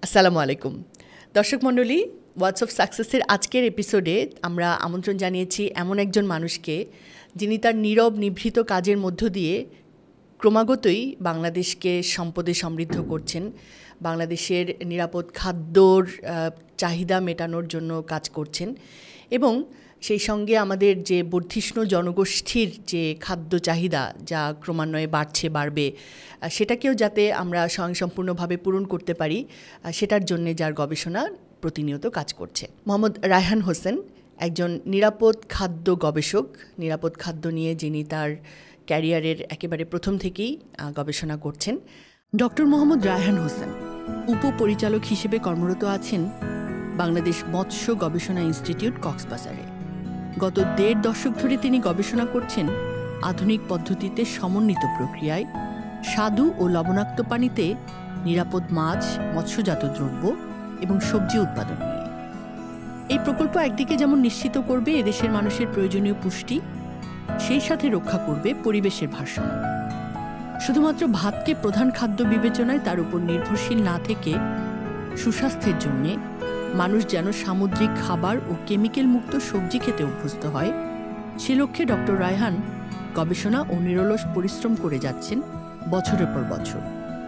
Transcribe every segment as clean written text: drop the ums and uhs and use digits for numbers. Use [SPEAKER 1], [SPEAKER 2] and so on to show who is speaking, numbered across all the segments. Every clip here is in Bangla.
[SPEAKER 1] আসসালামু আলাইকুম দর্শক মণ্ডলী, ওয়ার্ডস অফ সাকসেসের আজকের এপিসোডে আমরা আমন্ত্রণ জানিয়েছি এমন একজন মানুষকে যিনি তার নীরব নিভৃত কাজের মধ্য দিয়ে ক্রমাগতই বাংলাদেশকে সম্পদে সমৃদ্ধ করছেন, বাংলাদেশের নিরাপদ খাদ্যর চাহিদা মেটানোর জন্য কাজ করছেন এবং সেই সঙ্গে আমাদের যে বর্ধিষ্ণু জনগোষ্ঠীর যে খাদ্য চাহিদা যা ক্রমান্বয়ে বাড়বে সেটাকেও যাতে আমরা স্বয়ংসম্পূর্ণভাবে পূরণ করতে পারি সেটার জন্যে যার গবেষণা প্রতিনিয়ত কাজ করছে। মোহাম্মদ রায়হান হোসেন একজন নিরাপদ খাদ্য গবেষক, নিরাপদ খাদ্য নিয়ে যিনি তার ক্যারিয়ারের একেবারে প্রথম থেকেই গবেষণা করছেন। ডক্টর মোহাম্মদ রায়হান হোসেন উপপরিচালক হিসেবে কর্মরত আছেন বাংলাদেশ মৎস্য গবেষণা ইনস্টিটিউট কক্সবাজারে। গত ১.৫ দশক ধরে তিনি গবেষণা করছেন আধুনিক পদ্ধতিতে সমন্বিত প্রক্রিয়ায় স্বাদু ও লবণাক্ত পানিতে নিরাপদ মাছ, মৎস্যজাত দ্রব্য এবং সবজি উৎপাদন নিয়ে। এই প্রকল্প একদিকে যেমন নিশ্চিত করবে এদেশের মানুষের প্রয়োজনীয় পুষ্টি, সেই সাথে রক্ষা করবে পরিবেশের ভারসাম্য। শুধুমাত্র ভাতকে প্রধান খাদ্য বিবেচনায় তার উপর নির্ভরশীল না থেকে সুস্বাস্থ্যের জন্যে মানুষ যেন সামুদ্রিক খাবার ও কেমিক্যাল মুক্ত সবজি খেতে অভ্যস্ত হয়, সে লক্ষ্যে ডক্টর রায়হান গবেষণা ও নিরলস পরিশ্রম করে যাচ্ছেন বছরের পর বছর।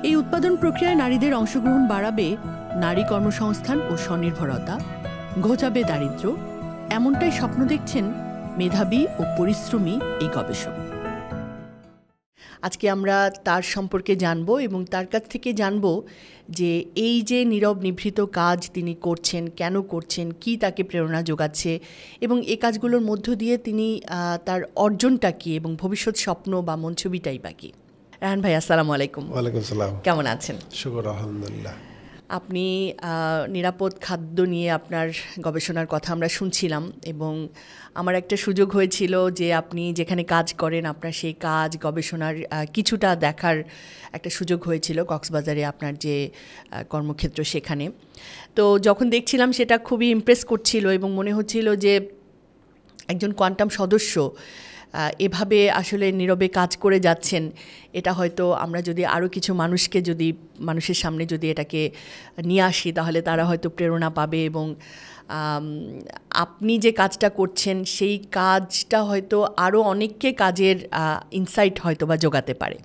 [SPEAKER 1] এই উৎপাদন প্রক্রিয়ায় নারীদের অংশগ্রহণ বাড়াবে নারী কর্মসংস্থান ও স্বনির্ভরতা, ঘোচাবে দারিদ্র্য, এমনটাই স্বপ্ন দেখছেন মেধাবী ও পরিশ্রমী এই গবেষক। আজকে আমরা তার সম্পর্কে জানব এবং তার কাছ থেকে জানব যে এই যে নীরব নিভৃত কাজ তিনি করছেন, কেন করছেন, কি তাকে প্রেরণা যোগাচ্ছে এবং এই কাজগুলোর মধ্য দিয়ে তিনি তার অর্জনটা কী এবং ভবিষ্যৎ স্বপ্ন বা মন ছবিটাই বা কী। রায়হান ভাই, আসসালামু আলাইকুম।
[SPEAKER 2] ওয়ালাইকুম সালাম।
[SPEAKER 1] কেমন আছেন?
[SPEAKER 2] শুকর, আলহামদুলিল্লাহ।
[SPEAKER 1] আপনি নিরাপদ খাদ্য নিয়ে আপনার গবেষণার কথা আমরা শুনছিলাম এবং আমার একটা সুযোগ হয়েছিল যে আপনি যেখানে কাজ করেন আপনার সেই কাজ গবেষণার কিছুটা দেখার একটা সুযোগ হয়েছিল কক্সবাজারে, আপনার যে কর্মক্ষেত্র সেখানে। তো যখন দেখছিলাম সেটা খুবই ইমপ্রেস করছিল এবং মনে হচ্ছিল যে একজন কোয়ান্টাম সদস্য এভাবে আসলে নীরবে কাজ করে যাচ্ছেন। এটা হয়তো আমরা যদি আরও কিছু মানুষের সামনে যদি এটাকে নিয়ে আসি তাহলে তারা হয়তো প্রেরণা পাবে এবং আপনি যে কাজটা করছেন সেই কাজটা হয়তো আরও অনেককে কাজের ইনসাইট হয়তো বা জোগাতে পারে।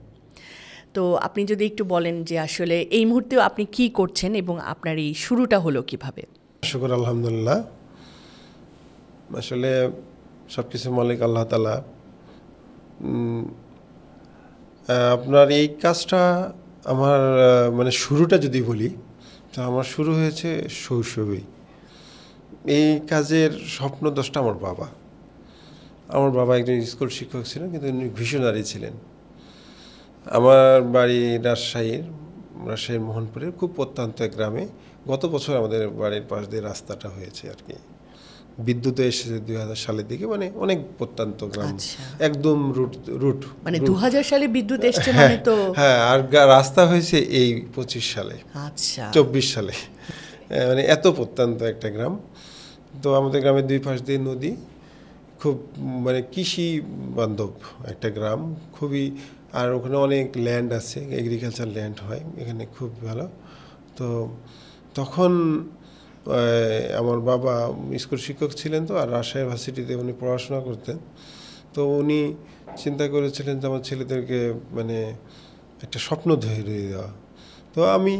[SPEAKER 1] তো আপনি যদি একটু বলেন যে আসলে এই মুহূর্তেও আপনি কি করছেন এবং আপনার এই শুরুটা হলো কিভাবে?
[SPEAKER 2] শুকর, আলহামদুলিল্লাহ। আসলে সব কিছু মালিক আল্লাহ তাআলা। আপনার এই কাজটা আমার শুরুটা যদি বলি তো আমার শুরু হয়েছে শৈশবেই। এই কাজের স্বপ্নদ্রষ্টা আমার বাবা একজন স্কুল শিক্ষক ছিলেন, কিন্তু উনি ভিশনারি ছিলেন। আমার বাড়ি রাজশাহীর মোহনপুরের খুব প্রত্যন্ত এক গ্রামে। গত বছর আমাদের বাড়ির পাশ দিয়ে রাস্তাটা হয়েছে আর কি, বিদ্যুৎ এসেছে 2000 সালের দিকে, অনেক প্রত্যন্ত গ্রাম, একদম রুট
[SPEAKER 1] 2000 সালে বিদ্যুৎ এসছে মানে তো
[SPEAKER 2] হ্যাঁ, আর রাস্তা হয়েছে এই 25 সালে, 24 সালে, এত প্রত্যন্ত একটা গ্রাম। তো আমাদের গ্রামের দুই পাশ দিয়ে নদী, খুব কৃষি বান্ধব একটা গ্রাম খুবই, আর ওখানে অনেক ল্যান্ড আছে, এগ্রিকালচার ল্যান্ড হয় এখানে, খুব ভালো। তো তখন আমার বাবা স্কুল শিক্ষক ছিলেন, তো আর রাজশাহী ভার্সিটিতে উনি পড়াশোনা করতেন। তো উনি চিন্তা করেছিলেন যে আমার ছেলেদেরকে একটা স্বপ্ন ধরে দেওয়া। তো আমি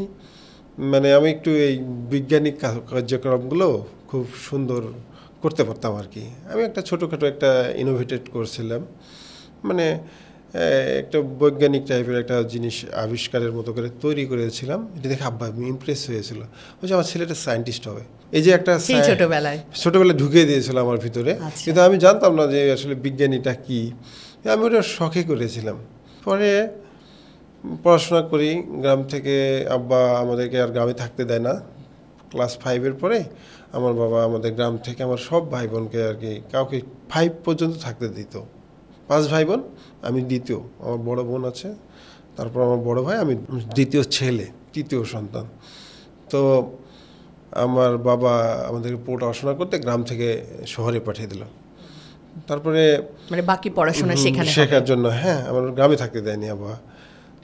[SPEAKER 2] একটু এই বৈজ্ঞানিক কার্যক্রমগুলো খুব সুন্দর করতে পারতাম আর কি। আমি একটা ছোটোখাটো একটা ইনোভেটেড করছিলাম, একটা বৈজ্ঞানিক টাইপের একটা জিনিস আবিষ্কারের মতো করে তৈরি করেছিলাম। এটা দেখে আব্বা ইমপ্রেস হয়েছিল, বলছে আমার ছেলেটা সায়েন্টিস্ট হবে। এই যে একটা ছোটোবেলায় ঢুকিয়ে দিয়েছিল আমার ভিতরে, কিন্তু আমি জানতাম না যে আসলে বিজ্ঞানীটা কী। আমি ওটা শখে করেছিলাম। পরে পড়াশোনা করি গ্রাম থেকে, আব্বা আমাদেরকে আর গ্রামে থাকতে দেয় না। ক্লাস 5-এর পরে আমার বাবা আমাদের গ্রাম থেকে আমার সব ভাই বোনকে আর কি, কাউকে 5 পর্যন্ত থাকতে দিত। 5 ভাই বোন, আমি দ্বিতীয়। আমার বড় বোন আছে, তারপর আমার বড় ভাই, আমি দ্বিতীয় ছেলে, তৃতীয় সন্তান। তো আমার বাবা আমাদেরকে পড়াশোনা করতে গ্রাম থেকে শহরে পাঠিয়ে দিল। তারপরে
[SPEAKER 1] বাকি পড়াশোনা
[SPEAKER 2] শেখার জন্য, হ্যাঁ, আমার গ্রামে থাকতে দেয়নি আবার।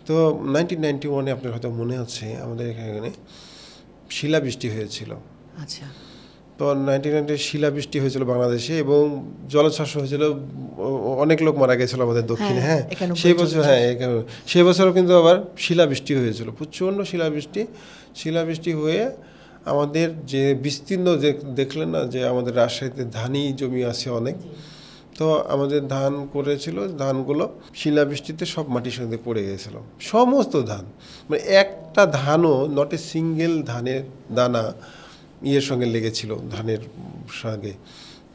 [SPEAKER 2] তো 1991-এ আপনার হয়তো মনে আছে আমাদের এখানে শিলাবৃষ্টি হয়েছিল।
[SPEAKER 1] আচ্ছা।
[SPEAKER 2] তো 1990 শিলাবৃষ্টি হয়েছিল বাংলাদেশে এবং জলোচ্ছ্বাস হয়েছিল, অনেক লোক মারা গেছিল আমাদের দক্ষিণে। হ্যাঁ, সেই বছর, হ্যাঁ সেই বছরও কিন্তু আবার শিলাবৃষ্টি হয়েছিল, প্রচণ্ড শিলাবৃষ্টি হয়ে আমাদের যে বিস্তীর্ণ, যে দেখলেন না যে আমাদের রাজশাহীতে ধানি জমি আছে অনেক, তো আমাদের ধান করেছিল, ধানগুলো শিলাবৃষ্টিতে সব মাটির সঙ্গে পড়ে গিয়েছিল, সমস্ত ধান, মানে একটা ধানও, নট এ সিঙ্গেল ধানের দানা ইয়ের সঙ্গে লেগেছিল, ধানের সঙ্গে,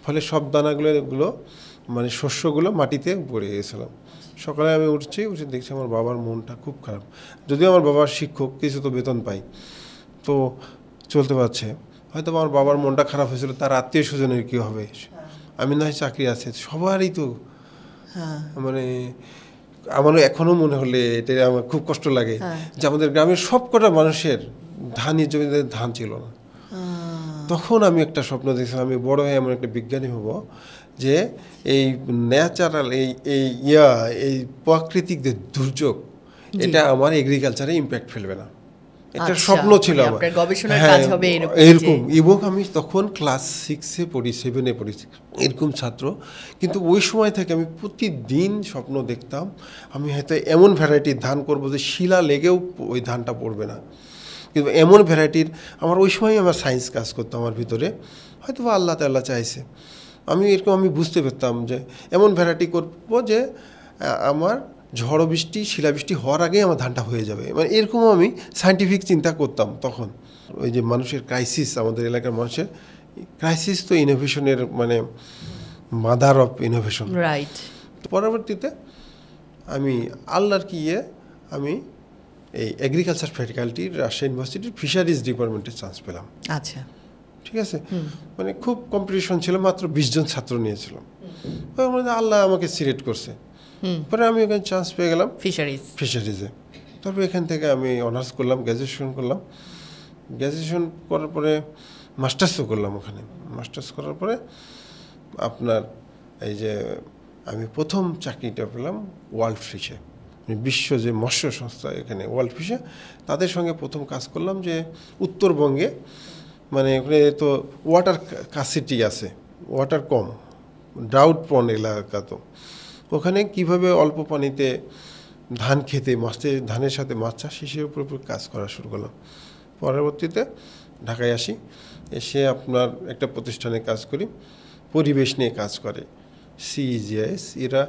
[SPEAKER 2] ফলে সব দানাগুলো মানে শস্যগুলো মাটিতে পড়ে গিয়েছিল। সকালে আমি উঠে দেখছি আমার বাবার মনটা খুব খারাপ, যদিও আমার বাবার শিক্ষক, কিছু তো বেতন পাই, তো চলতে পারছে, হয়তো আমার বাবার মনটা খারাপ হয়েছিল, তার আত্মীয় স্বজনের কী হবে, আমি না হয় চাকরি আছে, সবারই তো, মানে আমারও এখনও মনে হলে এটা আমার খুব কষ্ট লাগে যে আমাদের গ্রামের সব কটা মানুষের ধানের জমিতে ধান ছিল না। তখন আমি একটা স্বপ্ন দেখছিলাম, আমি বড় হয়ে এমন একটা বিজ্ঞানী হব যে এই ন্যাচারাল এই প্রাকৃতিক যে দুর্যোগ, এটা আমার এগ্রিকালচারে ইম্প্যাক্ট ফেলবে না, একটা স্বপ্ন ছিল আমার, এরকম। এবং আমি তখন ক্লাস 6-এ পড়ি, 7-এ পড়ি, এরকম ছাত্র, কিন্তু ওই সময় থেকে আমি প্রতিদিন স্বপ্ন দেখতাম আমি হয়তো এমন ভ্যারাইটির ধান করবো যে শিলা লেগেও ওই ধানটা পড়বে না, কিন্তু এমন ভ্যারাইটির, আমার ওই সময় আমার সায়েন্স কাজ করতো আমার ভিতরে, হয়তো আল্লাহ তাআলা চাইছে, আমি বুঝতে পারতাম যে এমন ভ্যারাইটি করবো যে আমার ঝড় বৃষ্টি শিলাবৃষ্টি হওয়ার আগেই আমার ধানটা হয়ে যাবে, মানে এরকম আমি সায়েন্টিফিক চিন্তা করতাম তখন। ওই যে মানুষের ক্রাইসিস, আমাদের এলাকার মানুষের ক্রাইসিস তো ইনোভেশনের মানে মাদার অফ ইনোভেশন,
[SPEAKER 1] রাইট।
[SPEAKER 2] পরবর্তীতে আমি আল্লাহর কি আমি এই এগ্রিকালচার ফ্যাকাল্টির রাজশাহী ইউনিভার্সিটির ফিশারিজ ডিপার্টমেন্টে চান্স পেলাম।
[SPEAKER 1] আচ্ছা,
[SPEAKER 2] ঠিক আছে, মানে খুব কম্পিটিশন ছিল, মাত্র 20 জন ছাত্র নিয়েছিল, আল্লাহ আমাকে সিলেক্ট করছে, পরে আমি ওখানে চান্স পেয়ে গেলাম ফিশারিজে। তারপর এখান থেকে আমি অনার্স করলাম, গ্র্যাজুয়েশন করলাম, গ্র্যাজুয়েশন করার পরে মাস্টার্সও করলাম ওখানে। মাস্টার্স করার পরে আপনার এই যে আমি প্রথম চাকরিটা পেলাম ওয়ার্ল্ড ফিশে, বিশ্ব যে মৎস্য সংস্থা এখানে ওয়ার্ল্ড ফিশে, তাদের সঙ্গে প্রথম কাজ করলাম যে উত্তরবঙ্গে, মানে ওখানে তো ওয়াটার কাসিটি আছে, ওয়াটার কম, ড্রাউট প্রন এলাকা, তো ওখানে কিভাবে অল্প পানিতে ধান খেতে ধানের সাথে মাছ চাষ, হিসেবে উপর কাজ করা শুরু করলাম। পরবর্তীতে ঢাকায় আসি, এসে আপনার একটা প্রতিষ্ঠানে কাজ করি, পরিবেশ নিয়ে কাজ করে CEGIS, এরা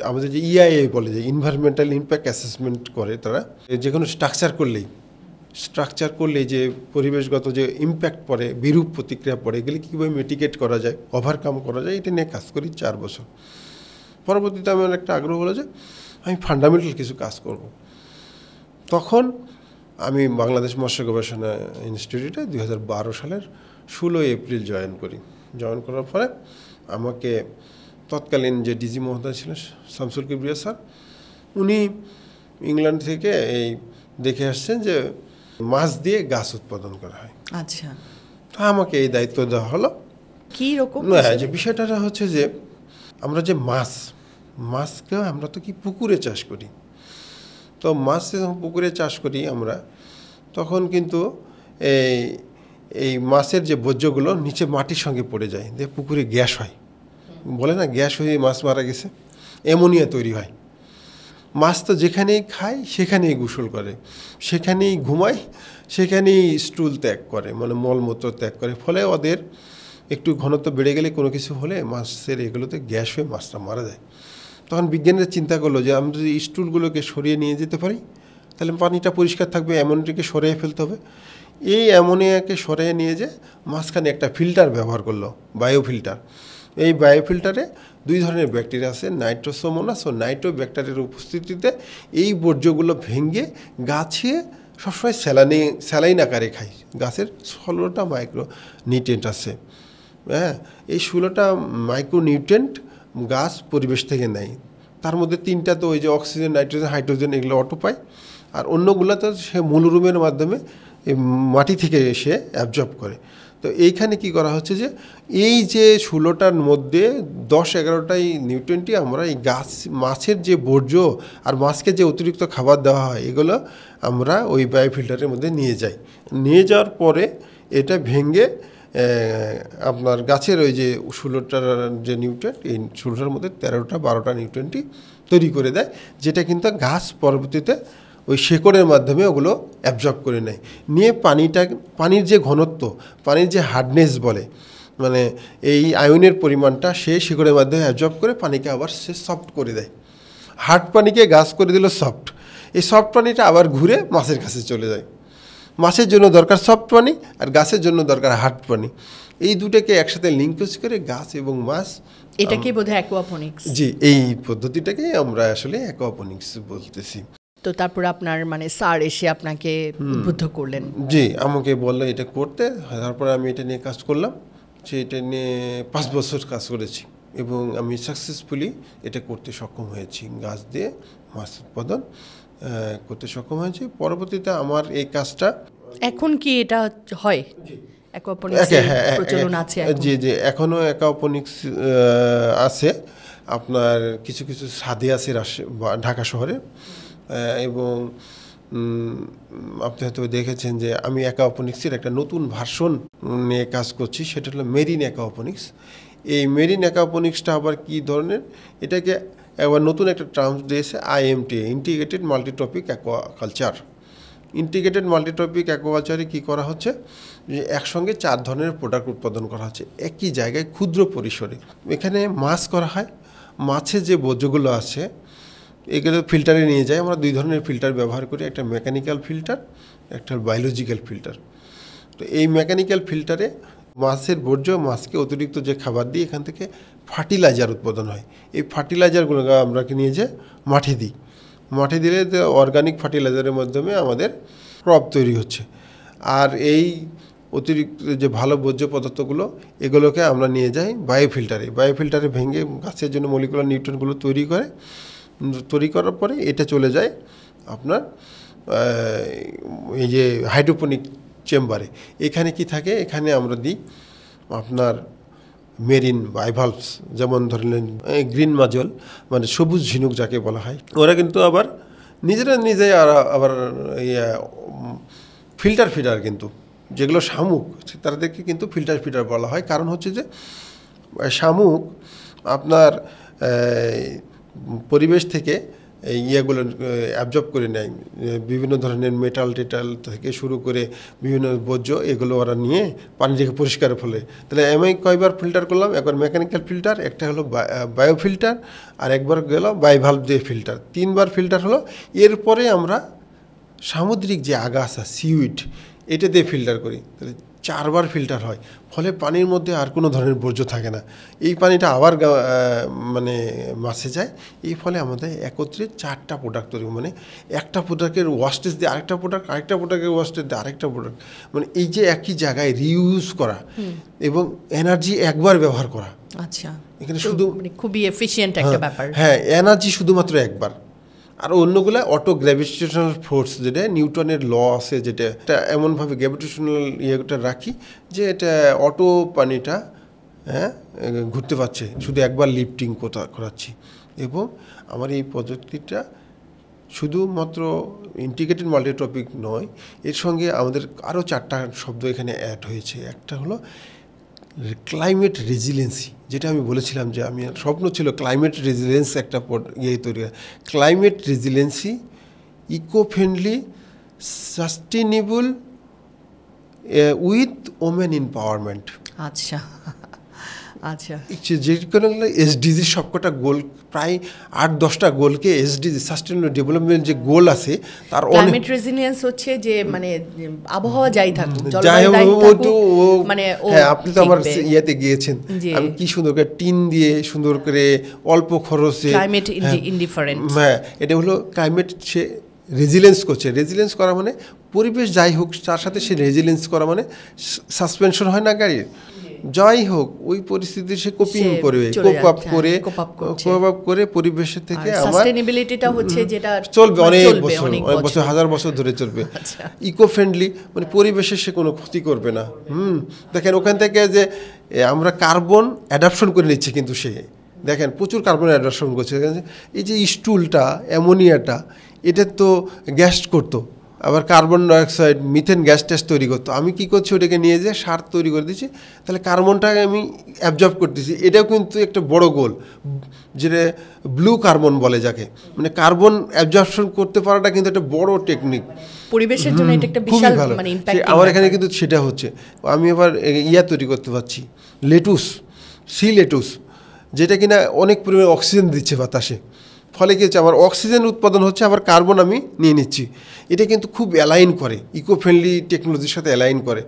[SPEAKER 2] আমাদের যে EIA বলে যে এনভায়রনমেন্টাল ইম্প্যাক্ট অ্যাসেসমেন্ট করে, তারা যে কোনো স্ট্রাকচার করলেই যে পরিবেশগত যে ইম্প্যাক্ট পড়ে, বিরূপ প্রতিক্রিয়া পড়ে, এগুলি কীভাবে মিটিগেট করা যায়, ওভারকাম করা যায়, এটা নিয়ে কাজ করি 4 বছর। পরবর্তীতে আমার একটা আগ্রহ হলো যে আমি ফান্ডামেন্টাল কিছু কাজ করব। তখন আমি বাংলাদেশ মৎস্য গবেষণা ইনস্টিটিউটে 2012 সালের 16 এপ্রিল জয়েন করার পরে আমাকে তৎকালীন যে ডিজি মহোদয় ছিলেন শামসুল কিবরিয়া স্যার, উনি ইংল্যান্ড থেকে এই দেখে আসছেন যে মাছ দিয়ে গাছ উৎপাদন করা হয়।
[SPEAKER 1] আচ্ছা,
[SPEAKER 2] তো আমাকে এই দায়িত্ব দেওয়া হলো।
[SPEAKER 1] কী রকম?
[SPEAKER 2] যে বিষয়টা হচ্ছে যে আমরা যে মাছকে আমরা তো কি পুকুরে চাষ করি, তো মাছ যখন পুকুরে চাষ করি আমরা, তখন কিন্তু এই মাছের যে বর্জ্যগুলো নিচে মাটির সঙ্গে পড়ে যায়, দিয়ে পুকুরে গ্যাস হয়, বলে না গ্যাস হয়ে মাছ মারা গেছে, অ্যামোনিয়া তৈরি হয়। মাছ তো যেখানেই খায় সেখানেই গোসল করে, সেখানেই ঘুমায়, সেখানেই স্টুল ত্যাগ করে, মানে মলমূত্র ত্যাগ করে, ফলে ওদের একটু ঘনত্ব বেড়ে গেলে কোনো কিছু হলে মাছের এগুলোতে গ্যাস হয়ে মাছটা মারা যায়। তখন বিজ্ঞানীরা চিন্তা করলো যে আমরা যদি স্টুলগুলোকে সরিয়ে নিয়ে যেতে পারি তাহলে পানিটা পরিষ্কার থাকবে, অ্যামোনিয়াকে সরিয়ে ফেলতে হবে। এই অ্যামোনিয়াকে সরিয়ে নিয়ে যে মাঝখানে একটা ফিল্টার ব্যবহার করলো, বায়োফিল্টার। এই বায়োফিল্টারে 2 ধরনের ব্যাকটেরিয়া আছে, নাইট্রোসোমোনাস ও নাইট্রোব্যাকটেরিয়ার উপস্থিতিতে এই বর্জ্যগুলো ভেঙে গাছে সবসময় স্যালাইন আকারে খায়। গাছের 16টা মাইক্রো নিউট্রিয়েন্ট আছে, হ্যাঁ, এই 16টা মাইক্রো নিউট্রিয়েন্ট গাছ পরিবেশ থেকে নেয়। তার মধ্যে 3টা তো ওই যে অক্সিজেন, নাইট্রোজেন, হাইড্রোজেন, এগুলো অটো পায়, আর অন্যগুলো তো সে মূলরুমের মাধ্যমে মাটি থেকে এসে অ্যাবজর্ব করে। তো এইখানে কি করা হচ্ছে যে এই যে 16টার মধ্যে 10-11টাই নিউট্রিয়েন্টই আমরা এই গাছ মাছের যে বর্জ্য আর মাছকে যে অতিরিক্ত খাবার দেওয়া হয় এগুলো আমরা ওই বায়োফিল্টারের মধ্যে নিয়ে যাওয়ার পরে এটা ভেঙে আপনার গাছের ওই যে 16টার যে নিউট্রিয়েন্ট এই 16টার মধ্যে 13-12টা নিউট্রিয়েন্টই তৈরি করে দেয়, যেটা কিন্তু গাছ পরবর্তীতে ওই শেকড়ের মাধ্যমে ওগুলো অ্যাবজর্ব করে নেয়, নিয়ে পানির যে ঘনত্ব, পানির যে হার্ডনেস বলে, মানে এই আয়নের পরিমাণটা সে শেকড়ের মাধ্যমে অ্যাবজর্ব করে পানিকে আবার সে সফট করে দেয়। হার্ড পানিকে গাছ করে দিল সফট, এই সফট পানিটা আবার ঘুরে মাছের কাছে চলে যায়। মাছের জন্য দরকার সফট পানি আর গাছের জন্য দরকার হার্ড পানি, এই দুটোকে একসাথে লিঙ্কেজ করে গাছ এবং মাছ,
[SPEAKER 1] এটাকে বোধহয় অ্যাকোয়াপনিক্স।
[SPEAKER 2] জি, এই পদ্ধতিটাকেই আমরা আসলে অ্যাকোয়াপনিক্স বলতেছি।
[SPEAKER 1] তো তারপর আপনার মানে স্যার এসে আপনাকে উদ্বুদ্ধ করলেন?
[SPEAKER 2] জি, আমাকে বললো এটা করতে, তারপরে আমি এটা নিয়ে কাজ করলাম। যে এটা নিয়ে 5 বছর কাজ করেছি এবং আমি সাকসেসফুলি এটা করতে সক্ষম হয়েছি, গাছ দিয়ে মাছ উৎপাদন করতে সক্ষম হয়েছি। পরবর্তীতে আমার এই কাজটা
[SPEAKER 1] এখন কি এটা হয়? প্রচলন আছে?
[SPEAKER 2] জি জি, এখনও অ্যাকোয়াপনিক্স আছে, আপনার কিছু কিছু ছাদে আছে ঢাকা শহরে, এবং আপনি হয়তো দেখেছেন যে আমি অ্যাকোয়াপনিক্সের একটা নতুন ভার্সন নিয়ে কাজ করছি, সেটা হলো মেরিন অ্যাকোয়াপনিক্স। এই মেরিন অ্যাকোয়াপনিক্সটা আবার কী ধরনের, এটাকে একবার নতুন একটা টার্মস দিয়েছে IMTA, ইন্টিগ্রেটেড মাল্টিটপিক অ্যাকোয়াকালচার। ইন্টিগ্রেটেড মাল্টিটপিক অ্যাকোয়াকালচারে কী করা হচ্ছে, যে একসঙ্গে 4 ধরনের প্রোডাক্ট উৎপাদন করা হচ্ছে একই জায়গায় ক্ষুদ্র পরিসরে। এখানে মাছ করা হয়, মাছের যে বর্জ্যগুলো আছে এগুলো ফিল্টারে নিয়ে যায়। আমরা 2 ধরনের ফিল্টার ব্যবহার করি, একটা মেকানিক্যাল ফিল্টার, একটা বায়োলজিক্যাল ফিল্টার। তো এই মেকানিক্যাল ফিল্টারে মাছের বর্জ্য, মাছকে অতিরিক্ত যে খাবার দিই, এখান থেকে ফার্টিলাইজার উৎপাদন হয়। এই ফার্টিলাইজারগুলো আমরা নিয়ে যে মাঠে দিই, মাঠে দিলে অর্গানিক ফার্টিলাইজারের মাধ্যমে আমাদের ক্রপ তৈরি হচ্ছে। আর এই অতিরিক্ত যে ভালো বর্জ্য পদার্থগুলো, এগুলোকে আমরা নিয়ে যাই বায়োফিল্টারে ভেঙে গাছের জন্য মলিকুলার নিউট্রিয়েন্টগুলো তৈরি করার পরে এটা চলে যায় আপনার এই যে হাইড্রোপনিক চেম্বারে। এখানে কি থাকে, এখানে আমরা দিই আপনার মেরিন বাইভালভস, যেমন ধরলেন গ্রিন মাজল, মানে সবুজ ঝিনুক যাকে বলা হয়। ওরা কিন্তু আবার নিজেই আবার ফিল্টার ফিডার, কিন্তু যেগুলো শামুক তাদেরকে কিন্তু ফিল্টার ফিডার বলা হয়। কারণ হচ্ছে যে শামুক আপনার পরিবেশ থেকে ইয়েগুলো অ্যাবজর্ব করে নেয়, বিভিন্ন ধরনের মেটাল থেকে শুরু করে বিভিন্ন বর্জ্য, এগুলো ওরা নিয়ে পানিটাকে পরিষ্কার ফেলে। তাহলে আমি কয়বার ফিল্টার করলাম, একবার মেকানিক্যাল ফিল্টার, একটা হলো বায়োফিল্টার, আর একবার গেল বায়োভালভ দিয়ে ফিল্টার, 3বার ফিল্টার হলো। এরপরে আমরা সামুদ্রিক যে আগাছা সিউইড, এটা দিয়ে ফিল্টার করি, তাহলে 4বার ফিল্টার হয়। ফলে পানির মধ্যে আর কোনো ধরনের বর্জ্য থাকে না। এই পানিটা আবার মানে মাছে যায়। এই ফলে আমাদের একত্রে 4টা প্রোডাক্ট তৈরি, মানে একটা প্রোডাক্টের ওয়াস্টেজ দিয়ে আরেকটা প্রোডাক্টের ওয়াস্টেজ দিয়ে আরেকটা প্রোডাক্ট, মানে এই যে একই জায়গায় রিউজ করা এবং এনার্জি একবার ব্যবহার করা।
[SPEAKER 1] আচ্ছা,
[SPEAKER 2] এখানে শুধু
[SPEAKER 1] খুবই এফিশিয়েন্ট একটা ব্যাপার।
[SPEAKER 2] হ্যাঁ, এনার্জি শুধুমাত্র একবার। আর অন্যগুলো অটো গ্র্যাভিটেশনাল ফোর্স, যেটা নিউটনের ল আছে, যেটা এমনভাবে গ্র্যাভিটেশনাল ইয়েটা রাখি যে এটা অটো পানিটা ঘুরতে পারছে, শুধু একবার লিফটিং করাচ্ছি। এবং আমার এই পদ্ধতিটা শুধুমাত্র ইন্টিগ্রেটেড মাল্টিটপিক নয়, এর সঙ্গে আমাদের আরও 4টা শব্দ এখানে অ্যাড হয়েছে। একটা হলো ক্লাইমেট রেজিলিয়েন্সি, যেটা আমি বলেছিলাম যে আমি স্বপ্ন ছিল ক্লাইমেট রেজিলিয়েন্স একটা তৈরি হয়। Climate resiliency, eco friendly, sustainable with women empowerment.
[SPEAKER 1] আচ্ছা আচ্ছা,
[SPEAKER 2] যে কোনো SDG সবকটা গোল, প্রায় 8-10টা গোলকে SDG সাস্টেনেবল ডেভেলপমেন্ট যে গোল আছে তার
[SPEAKER 1] ক্লাইমেট রেজিলিয়েন্স হচ্ছে যে মানে আবহাওয়া যাই থাকুক,
[SPEAKER 2] মানে আপনি তো আমার ইয়েতে গিয়েছেন, আমি কি সুন্দর করে টিন দিয়ে সুন্দর করে অল্প খরচে
[SPEAKER 1] ক্লাইমেট ইনডিফারেন্ট,
[SPEAKER 2] হ্যাঁ, এটা হলো ক্লাইমেট সে রেজিলেন্স করছে। রেজিলেন্স করা মানে পরিবেশ যাই হোক তার সাথে সে রেজিলেন্স করা, মানে সাসপেনশন হয় না গাড়ির, যাই হোক ওই পরিস্থিতি সে কোপিং করবে, কোপ আপ করে পরিবেশের থেকে আমার
[SPEAKER 1] সাস্টেইনেবিলিটিটা হচ্ছে যেটা
[SPEAKER 2] চলবে অনেক বছর, হাজার বছর ধরে চলবে। ইকো ফ্রেন্ডলি, মানে পরিবেশের সে কোনো ক্ষতি করবে না। দেখেন ওখান থেকে যে আমরা কার্বন অ্যাডাপশন করে নিচ্ছি, কিন্তু সে দেখেন প্রচুর কার্বন অ্যাডাপশন করছে। এই যে স্টুলটা, অ্যামোনিয়াটা, এটা তো গ্যাস করতো, আবার কার্বন ডাইঅক্সাইড, মিথেন গ্যাস ট্যাস তৈরি করতো। আমি কি করছি, ওটাকে নিয়ে যে সার তৈরি করে দিচ্ছি, তাহলে কার্বনটাকে আমি অ্যাবজর্ব করতেছি। এটাও কিন্তু একটা বড় গোল, যেটা ব্লু কার্বন বলে যাকে, মানে কার্বন অ্যাবজর্পশন করতে পারাটা কিন্তু একটা বড় টেকনিক
[SPEAKER 1] পরিবেশের জন্য। এটা একটা বিশাল মানে ইমপ্যাক্ট।
[SPEAKER 2] আমার এখানে কিন্তু সেটা হচ্ছে। আমি আবার তৈরি করতে পারছি, সি লেটুস, যেটা কিনা অনেক পরিমাণে অক্সিজেন দিচ্ছে বাতাসে। ফলে কী হচ্ছে, আমার অক্সিজেন উৎপাদন হচ্ছে, আবার কার্বন আমি নিয়ে নিচ্ছি। এটা কিন্তু খুব অ্যালাইন করে, ইকো ফ্রেন্ডলি টেকনোলজির সাথে অ্যালাইন করে।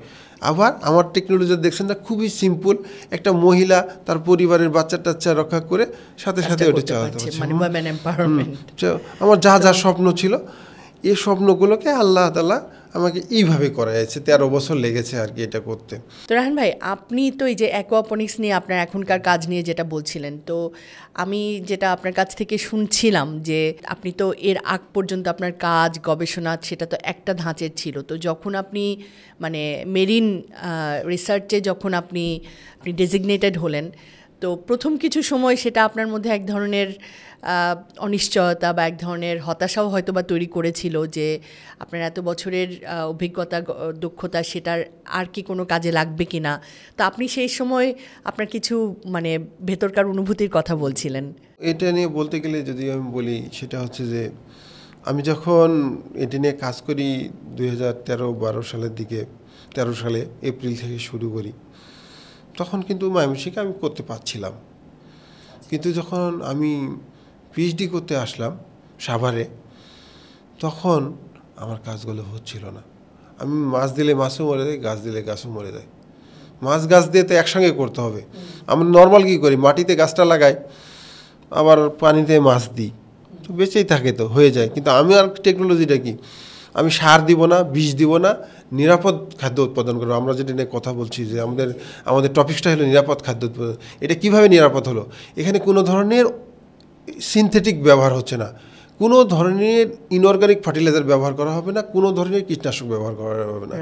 [SPEAKER 2] আবার আমার টেকনোলজি দেখছেন না, খুবই সিম্পল, একটা মহিলা তার পরিবারের বাচ্চা টাচ্চা রক্ষা করে সাথে সাথে ওটা চালাতে পারছে। আমার যা যা স্বপ্ন ছিল, এই স্বপ্নগুলোকে আল্লাহ তাআলা আমাকে এইভাবে করাইছে। 13 বছর লেগেছে আর কি এটা করতে।
[SPEAKER 1] তো রায়হান ভাই, আপনি তো এই যে অ্যাকোয়াপনিক্স নিয়ে আপনার এখনকার কাজ নিয়ে যেটা বলছিলেন, তো আমি যেটা আপনার কাছ থেকে শুনছিলাম যে আপনি তো এর আগ পর্যন্ত আপনার কাজ গবেষণা সেটা তো একটা ধাঁচের ছিল। তো যখন আপনি মানে মেরিন রিসার্চে যখন আপনি ডেজিগনেটেড হলেন, তো প্রথম কিছু সময় সেটা আপনার মধ্যে এক ধরনের অনিশ্চয়তা বা এক ধরনের হতাশাও হয়তো বা তৈরি করেছিল, যে আপনার এত বছরের অভিজ্ঞতা, দক্ষতা, সেটার আর কি কোনো কাজে লাগবে কি না। তো আপনি সেই সময় আপনার কিছু মানে ভেতরকার অনুভূতির কথা বলছিলেন।
[SPEAKER 2] এটা নিয়ে বলতে গেলে যদি আমি বলি, সেটা হচ্ছে যে আমি যখন এটা নিয়ে কাজ করি 2013-12 সালের দিকে, 13 সালে এপ্রিল থেকে শুরু করি, তখন কিন্তু ময়মনসিংহে আমি করতে পারছিলাম। কিন্তু যখন আমি পিএইচডি করতে আসলাম সাভারে, তখন আমার কাজগুলো হচ্ছিল না। আমি মাছ দিলে মাছও মরে যায়, গাছ দিলে গাছও মরে যায়। মাছ গাছ দিয়ে তো একসঙ্গে করতে হবে। আমরা নর্মাল কী করি, মাটিতে গাছটা লাগাই, আবার পানিতে মাছ দিই, তো বেঁচেই থাকে, তো হয়ে যায়। কিন্তু আমি আর টেকনোলজিটা কি, আমি সার দিব না, বিষ দিব না, নিরাপদ খাদ্য উৎপাদন করবো। আমরা যেটা নিয়ে কথা বলছি যে আমাদের টপিকসটা হলো নিরাপদ খাদ্য উৎপাদন। এটা কিভাবে নিরাপদ হলো, এখানে কোনো ধরনের সিনথেটিক ব্যবহার হচ্ছে না, কোনো ধরনের ইনঅর্গানিক ফার্টিলাইজার ব্যবহার করা হবে না, কোনো ধরনের কীটনাশক ব্যবহার করা হবে না।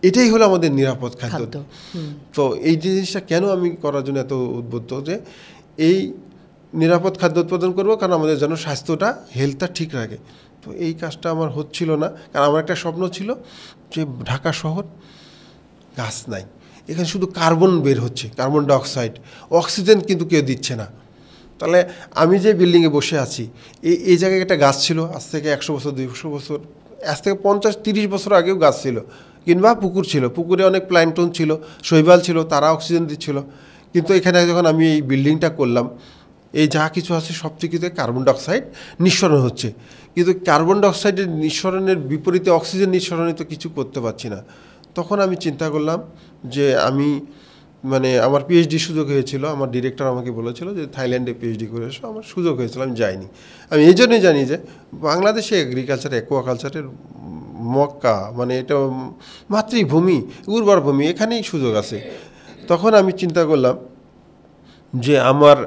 [SPEAKER 2] এটাই হলো আমাদের নিরাপদ খাদ্য। তো এই জিনিসটা কেন আমি করার জন্য এত উদ্বুদ্ধ, যে এই নিরাপদ খাদ্য উৎপাদন করবো, কারণ আমাদের যেন স্বাস্থ্যটা, হেলথটা ঠিক রাখে। তো এই কাজটা আমার হচ্ছিল না, কারণ আমার একটা স্বপ্ন ছিল যে ঢাকা শহর গাছ নাই, এখানে শুধু কার্বন বের হচ্ছে, কার্বন ডাইঅক্সাইড, অক্সিজেন কিন্তু কেউ দিচ্ছে না। তাহলে আমি যে বিল্ডিংয়ে বসে আছি, এই জায়গায় একটা গাছ ছিল, আজ থেকে 100 বছর, 200 বছর, আজ থেকে 50-30 বছর আগেও গাছ ছিল, কিংবা পুকুর ছিল, পুকুরে অনেক প্ল্যাঙ্কটন ছিল, শৈবাল ছিল, তারা অক্সিজেন দিচ্ছিল। কিন্তু এখানে যখন আমি এই বিল্ডিংটা করলাম, এই যা কিছু আছে সব কিছুতে কার্বন ডাইঅক্সাইড নিঃসরণ হচ্ছে, কিন্তু কার্বন ডাইঅক্সাইডের নিঃসরণের বিপরীতে অক্সিজেন নিঃসরণে তো কিছু করতে পারছি না। তখন আমি চিন্তা করলাম যে আমি মানে আমার পিএইচডি সুযোগ হয়েছিল, আমার ডিরেক্টর আমাকে বলেছিল যে থাইল্যান্ডে পিএইচডি করে এসো, আমার সুযোগ হয়েছিল, আমি যাইনি। আমি এই জন্যই জানি যে বাংলাদেশে এগ্রিকালচার, অ্যাকোয়াকালচারের মক্কা, মানে এটা মাতৃভূমি, উর্বর ভূমি, এখানেই সুযোগ আছে। তখন আমি চিন্তা করলাম যে আমার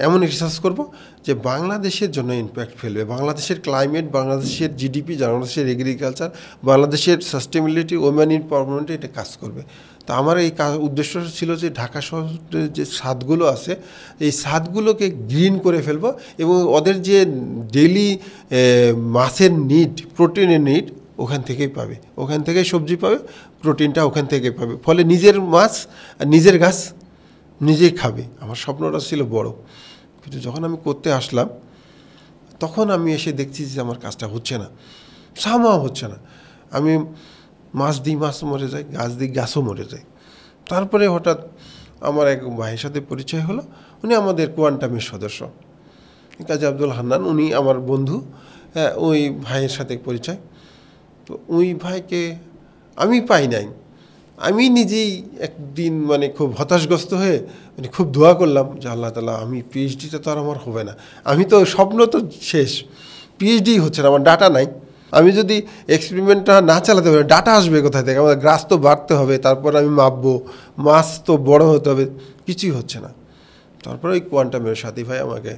[SPEAKER 2] এমন রিসার্চ করব যে বাংলাদেশের জন্য ইম্প্যাক্ট ফেলবে, বাংলাদেশের ক্লাইমেট, বাংলাদেশের জিডিপি, বাংলাদেশের এগ্রিকালচার, বাংলাদেশের সাস্টেনেবিলিটি, ওমেন এমপাওয়ারমেন্টে এটা কাজ করবে। তো আমার এই উদ্দেশ্য ছিল যে ঢাকা শহরের যে ছাদগুলো আছে, এই ছাদগুলোকে গ্রিন করে ফেলবো, এবং ওদের যে ডেইলি মাছের নিড, প্রোটিনের নিড ওখান থেকেই পাবে, ওখান থেকেই সবজি পাবে, প্রোটিনটা ওখান থেকে পাবে। ফলে নিজের মাছ আর নিজের গাছ নিজেই খাবে। আমার স্বপ্নটা ছিল বড়, কিন্তু যখন আমি করতে আসলাম, তখন আমি এসে দেখছি যে আমার কাজটা হচ্ছে না, সামাও হচ্ছে না। আমি মাছ দিই, মাছ মরে যায়, গাছ দিই, গাছও মরে যায়। তারপরে হঠাৎ আমার এক ভাইয়ের সাথে পরিচয় হলো, উনি আমাদের কোয়ান্টামের সদস্য, কাজী আব্দুল হান্নান, উনি আমার বন্ধু। ওই ভাইয়ের সাথে পরিচয়। তো ওই ভাইকে আমি পাই নাই। আমি নিজেই একদিন মানে খুব হতাশগ্রস্ত হয়ে মানে খুব দোয়া করলাম যে আল্লাহ তাআলা, আমি পিএইচডিটা তো আর আমার হবে না, আমি তো স্বপ্ন তো শেষ, পিএইচডি হচ্ছে না, আমার ডাটা নাই, আমি যদি এক্সপেরিমেন্টটা না চালাতে পারি, ডাটা আসবে কোথায় থেকে? আমাদের গাছ তো বাড়তে হবে, তারপর আমি মাপবো, মাছ তো বড় হতে হবে, কিছুই হচ্ছে না। তারপরে ওই কোয়ান্টামের সাথী ভাই আমাকে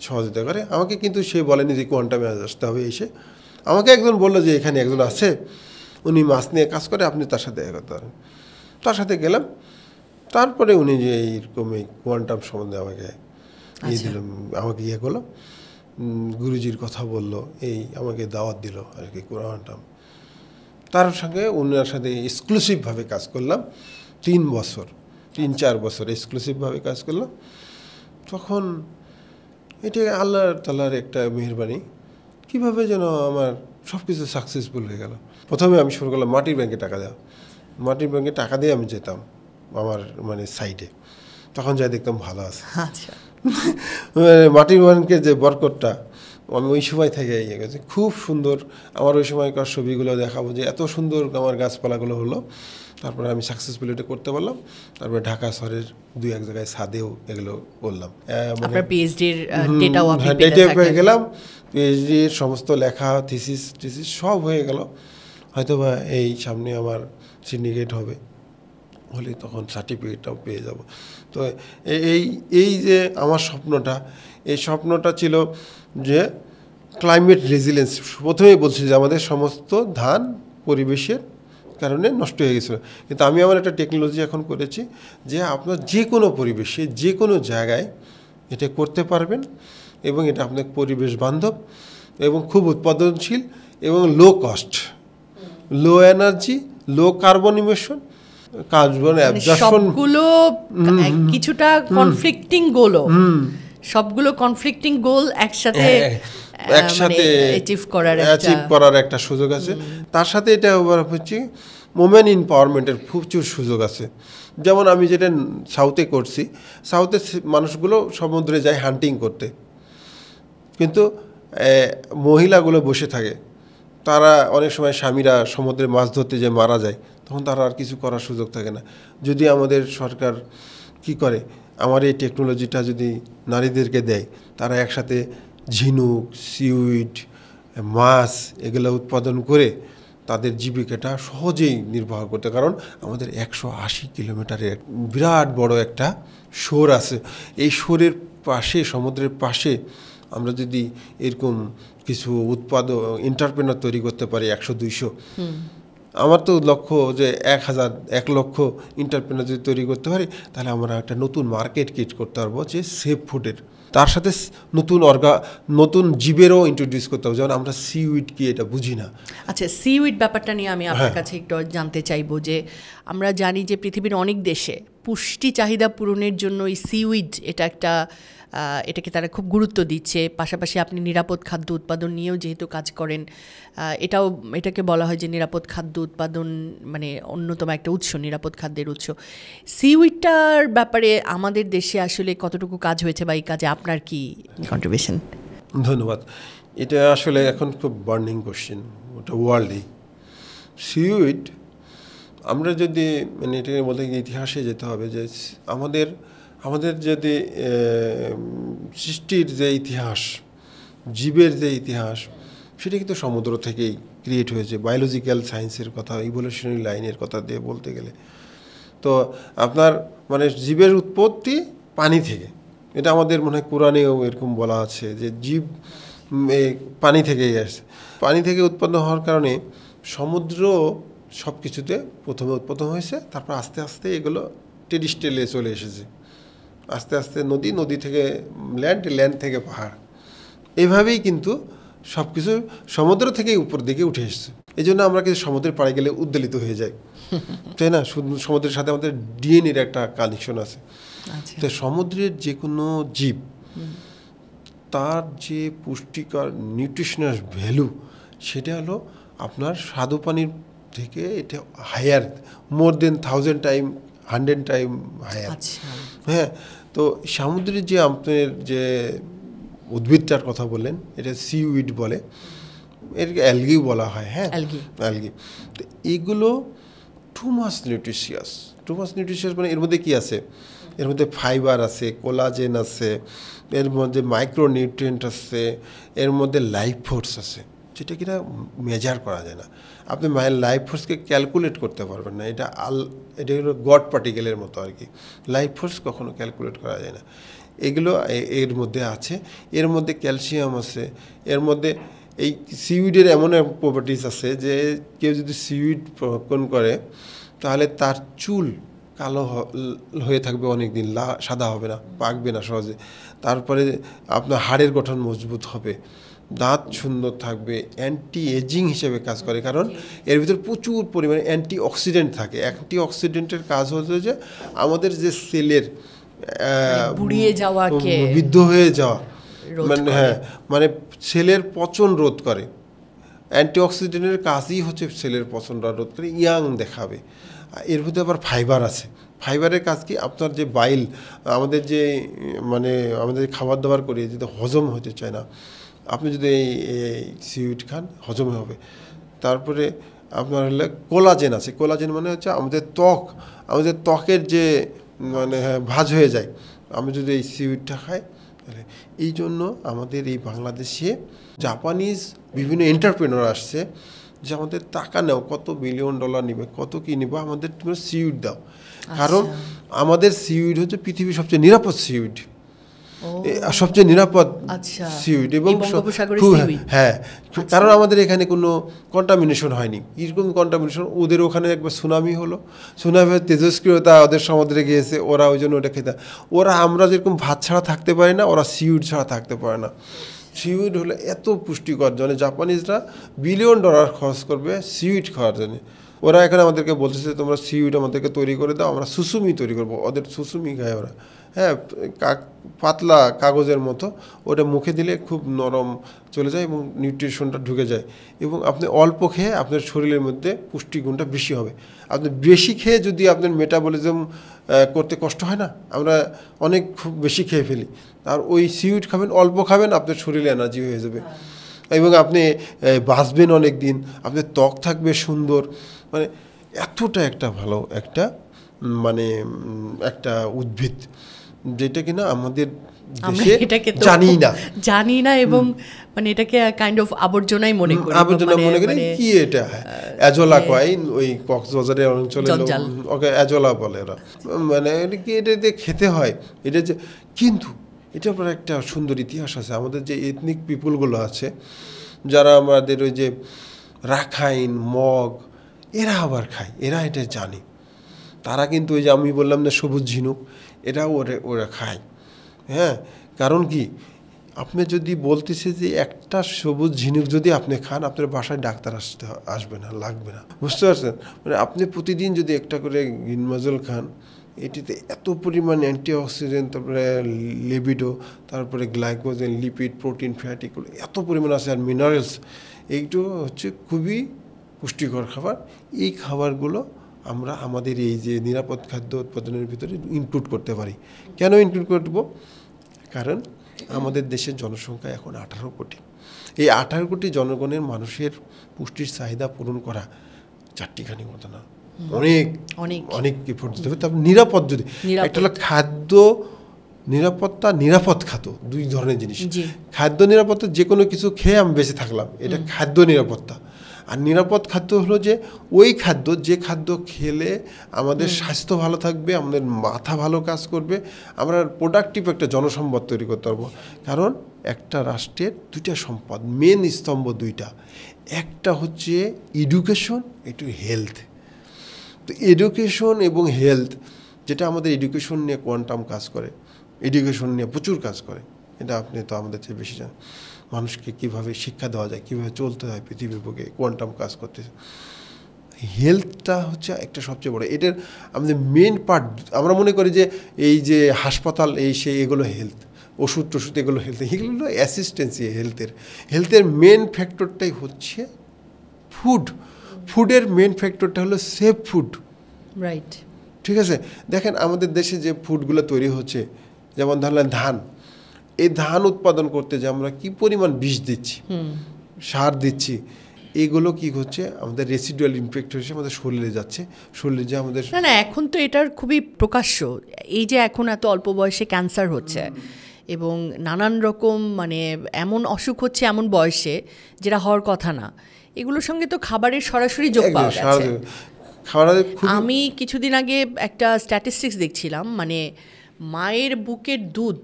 [SPEAKER 2] সহযোগিতা করে। আমাকে কিন্তু সে বলেনি যে কোয়ান্টামে আসতে হবে, এসে আমাকে একজন বললো যে এখানে একজন আছে, উনি মাছ নিয়ে কাজ করে, আপনি তার সাথে দেখা করতে পারেন। তার সাথে গেলাম, তারপরে উনি যে এইরকম এই কোয়ান্টাম সম্বন্ধে আমাকে দিল, আমাকে করলো, গুরুজির কথা বললো, এই আমাকে দাওয়াত দিল আর কি কোয়ান্টাম। তার সঙ্গে ওনার সাথে এক্সক্লুসিভভাবে কাজ করলাম 3-4 বছর এক্সক্লুসিভভাবে কাজ করলাম। তখন এটা আল্লাহ তাআলার একটা মেহেরবানি, কীভাবে যেন আমার সব কিছু সাকসেসফুল হয়ে গেল। প্রথমে আমি শুরু করলাম মাটির ব্যাংকে টাকা দেওয়া। মাটির ব্যাংকে টাকা দিয়ে আমি যেতাম আমার সাইটে, তখন যাই দেখতাম ভালো আছে।
[SPEAKER 1] আচ্ছা,
[SPEAKER 2] মাটির ব্যাংকের যে বরকতটা আমি ওই সময় থেকে গেছি, খুব সুন্দর। আমার ওই সময়কার ছবিগুলো দেখাবো যে এত সুন্দর আমার গাছপালাগুলো হলো। তারপরে আমি সাকসেসফুল এটা করতে পারলাম। তারপরে ঢাকা শহরের 2-1 জায়গায় ছাদেও এগুলো করলাম।
[SPEAKER 1] আপনার পিএইচডির ডেটাও আপনি
[SPEAKER 2] পেয়ে গেলাম। পিএইচডির সমস্ত লেখা, থিসিস সব হয়ে গেল। হয়তোবা এই সামনে আমার সিন্ডিকেট হবে, হলে তখন সার্টিফিকেটটাও পেয়ে যাব। তো এই যে আমার স্বপ্নটা, এই স্বপ্নটা ছিল যে ক্লাইমেট রেজিলিয়েন্স। প্রথমেই বলছি যে আমাদের সমস্ত ধান পরিবেশের কারণে নষ্ট হয়ে গেছিলো, কিন্তু আমি আমার একটা টেকনোলজি এখন করেছি যে আপনার যে কোনো পরিবেশে যে কোনো জায়গায় এটা করতে পারবেন, এবং এটা আপনার পরিবেশ বান্ধব এবং খুব উৎপাদনশীল এবং লো কস্ট, লো এনার্জি, লো কার্বন ইমিশন, কার্বন অ্যাবজর্পশন।
[SPEAKER 1] সবগুলো কিছুটা কনফ্লিক্টিং গোলও, সবগুলো কনফ্লিক্টিং গোল একসাথে অ্যাচিভ
[SPEAKER 2] করার একটা সুযোগ আছে। তার সাথে এটা হচ্ছে ওমেন এম্পাওয়ারমেন্টের প্রচুর সুযোগ আছে। যেমন আমি যেটা সাউথে করছি, সাউথে মানুষগুলো সমুদ্রে যায় হান্টিং করতে, কিন্তু মহিলাগুলো বসে থাকে। তারা অনেক সময় স্বামীরা সমুদ্রে মাছ ধরতে যে মারা যায়, তখন তারা আর কিছু করার সুযোগ থাকে না। যদি আমাদের সরকার কি করে, আমার এই টেকনোলজিটা যদি নারীদেরকে দেয়, তারা একসাথে ঝিনুক, সিউইড, মাছ এগুলো উৎপাদন করে তাদের জীবিকাটা সহজেই নির্বাহ করতে। কারণ আমাদের 180 কিলোমিটারের বিরাট বড় একটা শোর আছে। এই শোরের পাশে, সমুদ্রের পাশে আমরা যদি এরকম কিছু এন্টারপ্রেনার তৈরি করতে পারি 100-200, আমার তো লক্ষ্য যে 1 লক্ষ এন্টারপ্রেনার যদি তৈরি করতে পারি, তাহলে আমরা একটা নতুন মার্কেট ক্রিয়েট করতে পারবো যে সেফ ফুডের। তার সাথে নতুন জীবেরও ইন্ট্রোডিউস করতে হবে। যেমন আমরা সিউইড কি এটা বুঝি না।
[SPEAKER 1] আচ্ছা, সিউইড ব্যাপারটা নিয়ে আমি আপনার কাছে একটু জানতে চাইবো যে আমরা জানি যে পৃথিবীর অনেক দেশে পুষ্টি চাহিদা পূরণের জন্য এই সিউইড এটাকে তারা খুব গুরুত্ব দিচ্ছে। পাশাপাশি আপনি নিরাপদ খাদ্য উৎপাদন নিয়েও যেহেতু কাজ করেন, এটাকে বলা হয় যে নিরাপদ খাদ্য উৎপাদন অন্যতম একটা উৎস, নিরাপদ খাদ্যের উৎস। সিউইডটার ব্যাপারে আমাদের দেশে আসলে কতটুকু কাজ হয়েছে, বা এই কাজে আপনার কি কন্ট্রিবিউশন?
[SPEAKER 2] ধন্যবাদ। এটা আসলে এখন খুব বার্নিং কোশ্চেন, ওটা ওয়ার্ল্ডে। সিউইড আমরা যদি এটাকে বলতে ইতিহাসে যেতে হবে যে আমাদের যদি সৃষ্টির যে ইতিহাস, জীবের যে ইতিহাস, সেটা কিন্তু সমুদ্র থেকেই ক্রিয়েট হয়েছে। বায়োলজিক্যাল সায়েন্সের কথা, ইভোলিউশনারি লাইনের কথা দিয়ে বলতে গেলে তো আপনার জীবের উৎপত্তি পানি থেকে। এটা আমাদের মনে হয় কোরআনেও এরকম বলা আছে যে জীব পানি থেকেই আসে। পানি থেকে উৎপন্ন হওয়ার কারণে সমুদ্র সব কিছুতে প্রথমে উৎপন্ন হয়েছে, তারপর আস্তে আস্তে এগুলো টেরিস্ট্রিয়ালে চলে এসেছে। আস্তে আস্তে নদী থেকে ল্যান্ড থেকে পাহাড়, এভাবেই কিন্তু সব কিছু সমুদ্র থেকেই উপর দিকে উঠে এসেছে। এই জন্য আমরা কিন্তু সমুদ্রের পাড়ে গেলে উদ্বেলিত হয়ে যাই, তাই না? সমুদ্রের সাথে আমাদের ডিএনএর একটা কানেকশন আছে। তো সমুদ্রের যে কোনো জীব, তার যে পুষ্টিকর নিউট্রিশনাল ভ্যালু, সেটা হলো আপনার স্বাদু পানির থেকে এটা হায়ার, মোর দেন 1000 টাইম 100 টাইম হায়ার। হ্যাঁ, তো সমুদ্রের যে আপনার যে উদ্ভিদটার কথা বললেন, এটা সিউইড বলে, এটাকে অ্যালগি বলা হয়। হ্যাঁ, অ্যালগি। তো এগুলো টু মাচ নিউট্রিশিয়াস এর মধ্যে কি আছে? এর মধ্যে ফাইবার আছে, কোলাজেন আছে, এর মধ্যে মাইক্রো নিউট্রিয়েন্ট আছে, এর মধ্যে লাইফ ফোর্স আছে, যেটা কিনা মেজার করা যায় না। আপনি মায়ের লাইফ ফোর্সকে ক্যালকুলেট করতে পারবেন না। এটা হলো গড পার্টিকেলের মতো আর কি। লাইফ ফোর্স কখনো ক্যালকুলেট করা যায় না। এগুলো এর মধ্যে আছে। এর মধ্যে ক্যালসিয়াম আছে, এর মধ্যে এই সিউইডের এমন প্রপার্টিস আছে যে কেউ যদি সিউইড ভক্ষণ করে তাহলে তার চুল কালো হয়ে থাকবে অনেক দিন, সাদা হবে না, পাকবে না সহজে। তারপরে আপনার হাড়ের গঠন মজবুত হবে, দাঁত সুন্দর থাকবে, অ্যান্টি এজিং হিসেবে কাজ করে, কারণ এর ভিতর প্রচুর পরিমাণে অ্যান্টি অক্সিডেন্ট থাকে। অ্যান্টি অক্সিডেন্টের কাজ হচ্ছে যে আমাদের যে সেলের
[SPEAKER 1] বুড়িয়ে যাওয়াকে,
[SPEAKER 2] বৃদ্ধ হয়ে যাওয়া, মানে সেলের পচন রোধ করে। অ্যান্টিঅক্সিডেন্টের কাজই হচ্ছে সেলের পচনটা রোধ করে, ইয়াং দেখাবে। এর ভিতরে আবার ফাইবার আছে। ফাইবারের কাজ কি, আপনার যে বাইল, আমাদের যে আমাদের খাবার দাবার করি যদি হজম হতে চায় না, আপনি যদি এই সিউইড খান হজম হবে। তারপরে আপনার হলে কোলাজেন আছে। কোলাজেন মানে হচ্ছে আমাদের ত্বকের যে ভাঁজ হয়ে যায় আমি যদি এই সিউইডটা খাই। তাহলে এই জন্য আমাদের এই বাংলাদেশে জাপানিজ বিভিন্ন এন্টারপ্রেনার আসছে যে আমাদের টাকা নাও, কত $1 বিলিয়ন নিবে, কত কী নিবে, আমাদের তুমি সিউইড দাও। কারণ আমাদের সিউইড হচ্ছে পৃথিবীর সবচেয়ে নিরাপদ সিউইড, সবচেয়ে নিরাপদ সিউইড। এবং হ্যাঁ, কারণ আমাদের এখানে কোনো কন্টামিনেশন হয়নি। এরকম কন্টামিনেশন ওদের ওখানে একবার সুনামি হলো, সুনামি তেজস্ক্রিয়তা ওদের সমুদ্রে গিয়েছে, ওরা ওই জন্য ওটা খেতে, আমরা যেরকম ভাত ছাড়া থাকতে পারি না, ওরা সিউইড ছাড়া থাকতে পারে না। সিউইড হলো এত পুষ্টিকর, জন্য জাপানিজরা $1 বিলিয়ন খরচ করবে সিউইড খাওয়ার জন্য। ওরা এখানে আমাদেরকে বলতেছে তোমরা সিউইড আমাদেরকে তৈরি করে দাও, আমরা সুসুমি তৈরি করবো। ওদের সুসুমি খায় ওরা, হ্যাঁ, পাতলা কাগজের মতো, ওটা মুখে দিলে খুব নরম চলে যায় এবং নিউট্রিশনটা ঢুকে যায়। এবং আপনি অল্প খেয়ে আপনার শরীরের মধ্যে পুষ্টিগুণটা বেশি হবে। আপনি বেশি খেয়ে যদি আপনার মেটাবলিজম করতে কষ্ট হয় না, আমরা অনেক খুব বেশি খেয়ে ফেলি। আর ওই সিউইড খাবেন, অল্প খাবেন, আপনার শরীরে এনার্জি হয়ে যাবে এবং আপনি বাঁচবেন অনেক দিন, আপনার ত্বক থাকবে সুন্দর। এতটা একটা ভালো একটা উদ্ভিদ, যেটা কিনা আমাদের দেশে
[SPEAKER 1] জানি না এবং এটাকে কাইন্ড অফ আবর্জনাই মনে করি।
[SPEAKER 2] কি এটা অ্যাজোলা কয়, ওই কক্সবাজারের অঞ্চলে ওকে অ্যাজোলা বলে ওরা। এটা দিয়ে খেতে হয় এটা যে, কিন্তু এটার পর একটা সুন্দর ইতিহাস আছে। আমাদের যে এথনিক পিপুলগুলো আছে, যারা আমাদের ওই যে রাখাইন, মগ, এরা আবার খায়, এরা এটা জানে। তারা কিন্তু ওই যে আমি বললাম না সবুজ ঝিনুক, এটাও ওরা খায়। হ্যাঁ, কারণ কি, আপনি যদি বলতেছে যে একটা সবুজ ঝিনুক যদি আপনি খান, আপনার বাসায় ডাক্তার আসবে না, লাগবে না, বুঝতে পারছেন? আপনি প্রতিদিন যদি একটা করে গ্রিন মাজল খান, এটিতে এত পরিমাণ অ্যান্টিঅক্সিডেন্ট, তারপরে লিপিডো, তারপরে গ্লাইকোজেন, লিপিড, প্রোটিন, ফ্যাট, এগুলো এত পরিমাণ আছে, আর মিনারেলস, এইগুলো হচ্ছে খুবই পুষ্টিকর খাবার। এই খাবারগুলো আমরা আমাদের এই যে নিরাপদ খাদ্য উৎপাদনের ভিতরে ইনক্লুড করতে পারি। কেন ইনক্লুড করব? কারণ আমাদের দেশের জনসংখ্যা এখন 18 কোটি। এই 18 কোটি জনগণের মানুষের পুষ্টির চাহিদা পূরণ করা চারটিখানি মতো না, অনেক এফোর্ট দিতে হবে। তারপর নিরাপদ, যদি একটা হলো খাদ্য নিরাপত্তা, নিরাপদ খাদ্য, দুই ধরনের জিনিস। খাদ্য নিরাপত্তা যে কোনো কিছু খেয়ে আমি বেঁচে থাকলাম, এটা খাদ্য নিরাপত্তা। আর নিরাপদ খাদ্য হলো যে ওই খাদ্য, যে খাদ্য খেলে আমাদের স্বাস্থ্য ভালো থাকবে, আমাদের মাথা ভালো কাজ করবে, আমরা প্রোডাক্টিভ একটা জনসম্পদ তৈরি করতে পারবো। কারণ একটা রাষ্ট্রের দুইটা সম্পদ, মেন স্তম্ভ দুইটা, একটা হচ্ছে এডুকেশন, একটু হেলথ। তো এডুকেশন এবং হেলথ, যেটা আমাদের এডুকেশন নিয়ে কোয়ান্টাম কাজ করে, এডুকেশন নিয়ে প্রচুর কাজ করে, এটা আপনি তো আমাদের চেয়ে বেশি জানেন। মানুষকে কীভাবে শিক্ষা দেওয়া যায়, কীভাবে চলতে হয় পৃথিবীর বুকে, কোয়ান্টাম কাজ করতেছে। হেলথটা হচ্ছে একটা সবচেয়ে বড়, এটার আমাদের মেন পার্ট। আমরা মনে করি যে এই যে হাসপাতাল, এই সেই, এগুলো হেলথ, ওষুধ টষুধ, এগুলো হেলথ, এগুলো হলো অ্যাসিস্ট্যান্সি। হেলথের মেন ফ্যাক্টরটাই হচ্ছে ফুডের মেন ফ্যাক্টরটা হলো সেফ ফুড,
[SPEAKER 1] রাইট?
[SPEAKER 2] ঠিক আছে। দেখেন আমাদের দেশে যে ফুডগুলো তৈরি হচ্ছে, যেমন ধরলেন ধান, এই ধান উৎপাদন করতে যে আমরা কি পরিমাণ বিষ দিচ্ছি, সার দিচ্ছি, এগুলো কি হচ্ছে, আমাদের রেসিডুয়াল ইনফেক্ট হচ্ছে, আমাদের শরীরে যাচ্ছে, শরীরে যে আমাদের
[SPEAKER 1] না এখন তো এটার খুবই প্রকাশ্য। এই যে এখন এত অল্প বয়সে ক্যান্সার হচ্ছে, এবং নানান রকম মানে এমন অসুখ হচ্ছে এমন বয়সে যেটা হওয়ার কথা না, এগুলোর সঙ্গে তো খাবারের সরাসরি যোগ পাওয়া গেছে। আমি কিছুদিন আগে একটা স্ট্যাটিস্টিক্স দেখছিলাম, মানে মায়ের বুকের দুধ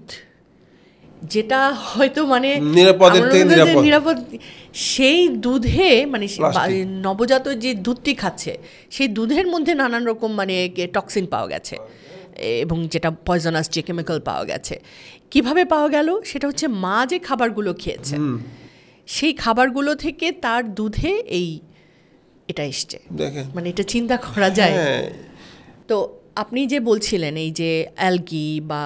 [SPEAKER 1] যেটা হয়তো মানে নিরাপদ, সেই দুধে মানে নবজাত যে দুধটি খাচ্ছে সেই দুধের মধ্যে নানান রকম মানে টক্সিন পাওয়া গেছে এবং যেটা পয়জনাস যে কেমিক্যাল পাওয়া গেছে। কিভাবে পাওয়া গেল? সেটা হচ্ছে মা যে খাবারগুলো খেয়েছে সেই খাবারগুলো থেকে তার দুধে এটা এসছে। মানে এটা চিন্তা করা যায়। তো আপনি যে বলছিলেন এই যে অ্যালগি বা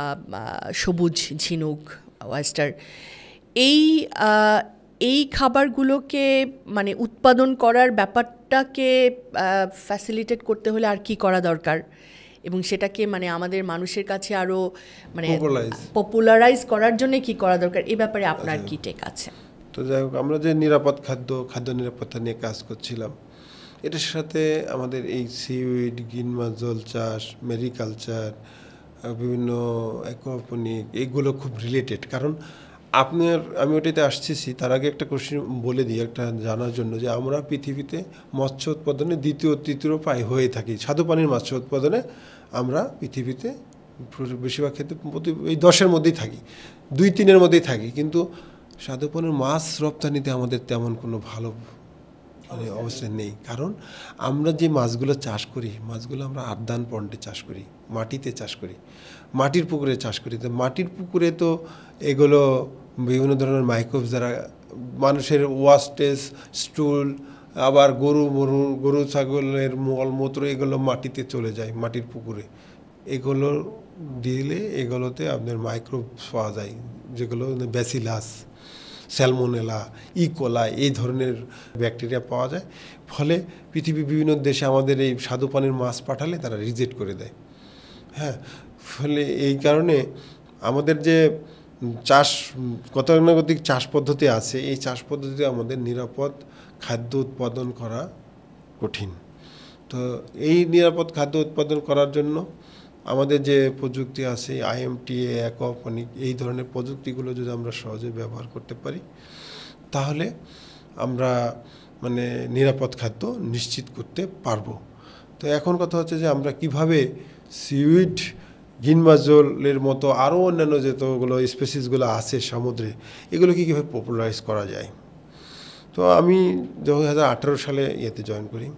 [SPEAKER 1] সবুজ ঝিনুক, ওয়েস্টার, এই খাবারগুলোকে মানে উৎপাদন করার ব্যাপারটাকে ফ্যাসিলিটেট করতে হলে আর কি করা দরকার, এবং সেটাকে মানে আমাদের মানুষের কাছে আরও মানে পপুলারাইজ করার জন্য কি করা দরকার, এই ব্যাপারে আপনার কি টেক আছে?
[SPEAKER 2] তো যাই হোক, আমরা যে নিরাপদ খাদ্য নিরাপত্তা নিয়ে কাজ করছিলাম, এটার সাথে আমাদের এই সিউইড, গ্রিন মাছ, জল চাষ, মেরিকালচার, বিভিন্ন অ্যাকোয়াপনিক, এগুলো খুব রিলেটেড। কারণ আমি ওটাতে আসতেছি, তার আগে একটা কোশ্চেন বলে দিই একটা জানার জন্য, যে আমরা পৃথিবীতে মৎস্য উৎপাদনে দ্বিতীয় তৃতীয় প্রায় হয়ে থাকি। স্বাদু পানির মৎস্য উৎপাদনে আমরা পৃথিবীতে বেশিরভাগ ক্ষেত্রে এই 10-এর মধ্যেই থাকি, 2-3-এর মধ্যেই থাকি। কিন্তু স্বাদু পানির মাছ রপ্তানিতে আমাদের তেমন কোনো ভালো মানে অবস্থা নেই। কারণ আমরা যে মাছগুলো চাষ করি, মাছগুলো আমরা আদান পন্ডে চাষ করি, মাটিতে চাষ করি, মাটির পুকুরে চাষ করি। তো মাটির পুকুরে তো এগুলো বিভিন্ন ধরনের মাইক্রোবস দ্বারা মানুষের ওয়াস্টেজ, স্টুল, আবার গরু ছাগলের মলমূত্র, এগুলো মাটিতে চলে যায়, মাটির পুকুরে। এগুলো দিলে এগুলোতে আপনার মাইক্রোবস পাওয়া যায়, যেগুলো ব্যাসিলাস, স্যালমোনেলা, ইকোলা, এই ধরনের ব্যাকটেরিয়া পাওয়া যায়। ফলে পৃথিবীর বিভিন্ন দেশে আমাদের এই স্বাদু পানির মাছ পাঠালে তারা রিজেক্ট করে দেয়। হ্যাঁ, ফলে এই কারণে আমাদের যে গতানুগতিক চাষ পদ্ধতি আছে, এই চাষ পদ্ধতিতে আমাদের নিরাপদ খাদ্য উৎপাদন করা কঠিন। তো এই নিরাপদ খাদ্য উৎপাদন করার জন্য আমাদের যে প্রযুক্তি আছে, আইএমটিএ, অ্যাকোয়াপনিক, এই ধরনের প্রযুক্তিগুলো যদি আমরা সহজে ব্যবহার করতে পারি, তাহলে আমরা মানে নিরাপদ খাদ্য নিশ্চিত করতে পারবো। তো এখন কথা হচ্ছে যে আমরা কিভাবে সিউইড, গিনমাজলের মতো আরও অন্যান্য যতগুলো স্পেসিসগুলো আছে সমুদ্রে, এগুলোকে কীভাবে পপুলারাইজ করা যায়। তো আমি 2018 সালে জয়েন করি,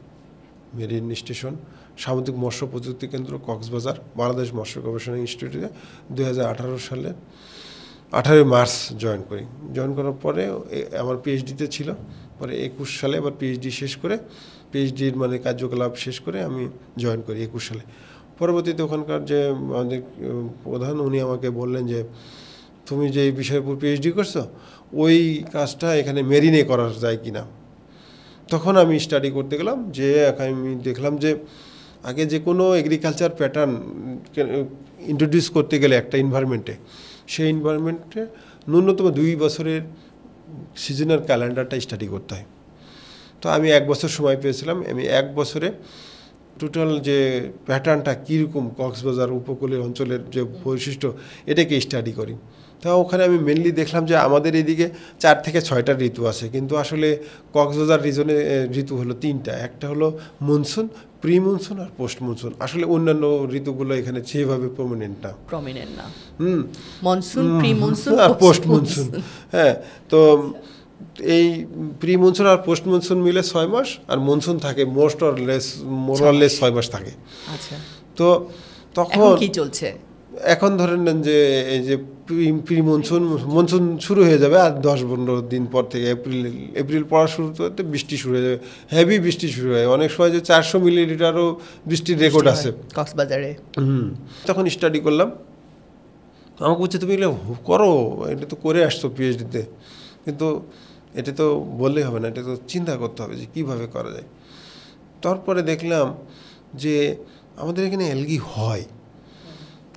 [SPEAKER 2] মেরিন স্টেশন সামুদ্রিক মৎস্য প্রযুক্তি কেন্দ্র, কক্সবাজার, বাংলাদেশ মৎস্য গবেষণা ইনস্টিটিউটে 2018 সালে 18 মার্চ জয়েন করি। জয়েন করার পরে আমার পিএইচডিতে ছিল, পরে 21 সালে আবার পিএইচডি শেষ করে, পিএইচডির মানে কার্যকলাপ শেষ করে আমি জয়েন করি 21 সালে। পরবর্তীতে ওখানকার যে আমাদের প্রধান, উনি আমাকে বললেন যে তুমি যে বিষয়ের উপর পিএইচডি করছো, ওই কাজটা এখানে মেরিনে করা যায় কি না। তখন আমি স্টাডি করতে গেলাম, যে আমি দেখলাম যে আগে যে কোনো এগ্রিকালচার প্যাটার্ন ইন্ট্রোডিউস করতে গেলে একটা এনভায়রনমেন্টে, সেই এনভায়রনমেন্টে ন্যূনতম 2 বছরের সিজনাল ক্যালেন্ডারটা স্টাডি করতে হয়। তো আমি 1 বছর সময় পেয়েছিলাম। আমি 1 বছরে টোটাল যে প্যাটার্নটা কীরকম, কক্সবাজার উপকূলীয় অঞ্চলের যে বৈশিষ্ট্য, এটাকে স্টাডি করি। তা ওখানে আমি মেনলি দেখলাম যে আমাদের এদিকে 4 থেকে 6টা ঋতু আছে, কিন্তু আসলে কক্সবাজার রিজনে ঋতু হলো 3টা। একটা হলো মনসুন, প্রি মনসুন আর পোস্ট মনসুন। আসলে অন্যান্য ঋতুগুলো এখানে সেভাবে প্রমিনেন্ট না।
[SPEAKER 1] মনসুন, প্রি মনসুন
[SPEAKER 2] আর পোস্ট মনসুন। হ্যাঁ, তো এই প্রি মনসুন আর পোস্ট মনসুন মিলে 6 মাস, আর মনসুন থাকে মোর অর লেস 6 মাস থাকে।
[SPEAKER 1] আচ্ছা,
[SPEAKER 2] তো তখন
[SPEAKER 1] কি চলছে?
[SPEAKER 2] এখন ধরে নেন যে এই যে প্রি মনসুন শুরু হয়ে যাবে আর 10-15 দিন পর থেকে এপ্রিল পড়া শুরু করতে বৃষ্টি শুরু হয়ে যাবে, হেভি বৃষ্টি শুরু হয়। অনেক সময় যে 400 মিলিলিটারও বৃষ্টির রেকর্ড আছে
[SPEAKER 1] কক্সবাজারে।
[SPEAKER 2] তখন স্টাডি করলাম। আমাকে বলছে তুমি এগুলো করো, এটা তো করে আসছো পিএইচডিতে, কিন্তু এটা তো বললেই হবে না, এটা তো চিন্তা করতে হবে যে কীভাবে করা যায়। তারপরে দেখলাম যে আমাদের এখানে অ্যালগি হয়,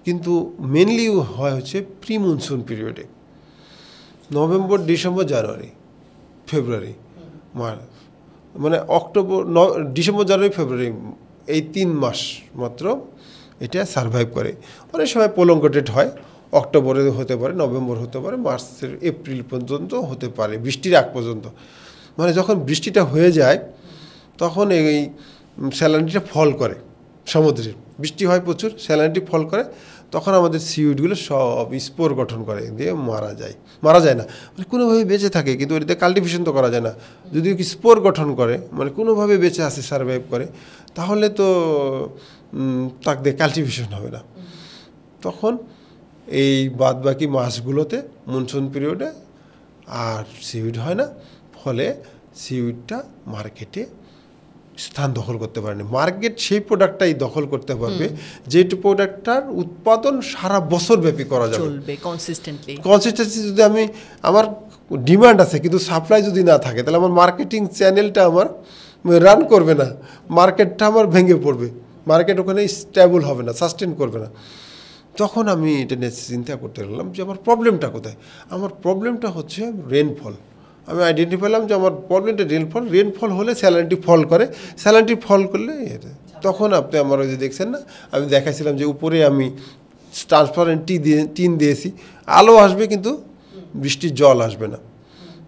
[SPEAKER 2] কিন্তু মেনলি হয় হচ্ছে প্রি মনসুন পিরিয়ডে, নভেম্বর, ডিসেম্বর, জানুয়ারি, ফেব্রুয়ারি, মার্চ, মানে ডিসেম্বর, জানুয়ারি, ফেব্রুয়ারি, এই 3 মাস মাত্র এটা সারভাইভ করে। অনেক সময় প্রলঙ্গেটেড হয়, অক্টোবরে হতে পারে, নভেম্বর হতে পারে, মার্চের এপ্রিল পর্যন্ত হতে পারে, বৃষ্টির আগ পর্যন্ত। মানে যখন বৃষ্টিটা হয়ে যায় তখন এই স্যালানিটা ফল করে, সমুদ্রের বৃষ্টি হয় প্রচুর, স্যালানিটি ফল করে, তখন আমাদের সিউইডগুলো সব স্পোর গঠন করে দিয়ে মারা যায় না, মানে কোনোভাবে বেঁচে থাকে, কিন্তু ওইটাতে কাল্টিভেশন তো করা যায় না। যদি স্পোর গঠন করে, মানে কোনোভাবে বেঁচে আসে, সার্ভাইভ করে, তাহলে তো তাকে দিয়ে কাল্টিভেশন হবে না। তখন এই বাদবাকি মাসগুলোতে মনসুন পিরিয়ডে আর সিউইড হয় না, ফলে সিউইডটা মার্কেটে স্থান দখল করতে পারেনি। মার্কেট সেই প্রোডাক্টটাই দখল করতে পারবে যেটি প্রোডাক্টটার উৎপাদন সারা বছর ব্যাপী করা যাবে, কনসিস্টেন্সি। যদি আমার ডিমান্ড আছে কিন্তু সাপ্লাই যদি না থাকে, তাহলে আমার মার্কেটিং চ্যানেলটা আমার রান করবে না, মার্কেটটা আমার ভেঙে পড়বে, মার্কেট ওখানে স্টেবল হবে না, সাস্টেন করবে না। তখন আমি এটা নিয়ে চিন্তা করতে লাগলাম যে আমার প্রবলেমটা কোথায়। আমার প্রবলেমটা হচ্ছে রেনফল। আমি আইডেন্টিফাই করলাম যে আমার প্রবলেমটা রেনফল হলে স্যালারিটি ফল করে, স্যালারিটি ফল করলে তখন আপনি আমার ওই যে দেখছেন না, আমি দেখাইছিলাম যে উপরে আমি ট্রান্সপারেন্ট টিন দিয়েছি, আলো আসবে কিন্তু বৃষ্টির জল আসবে না।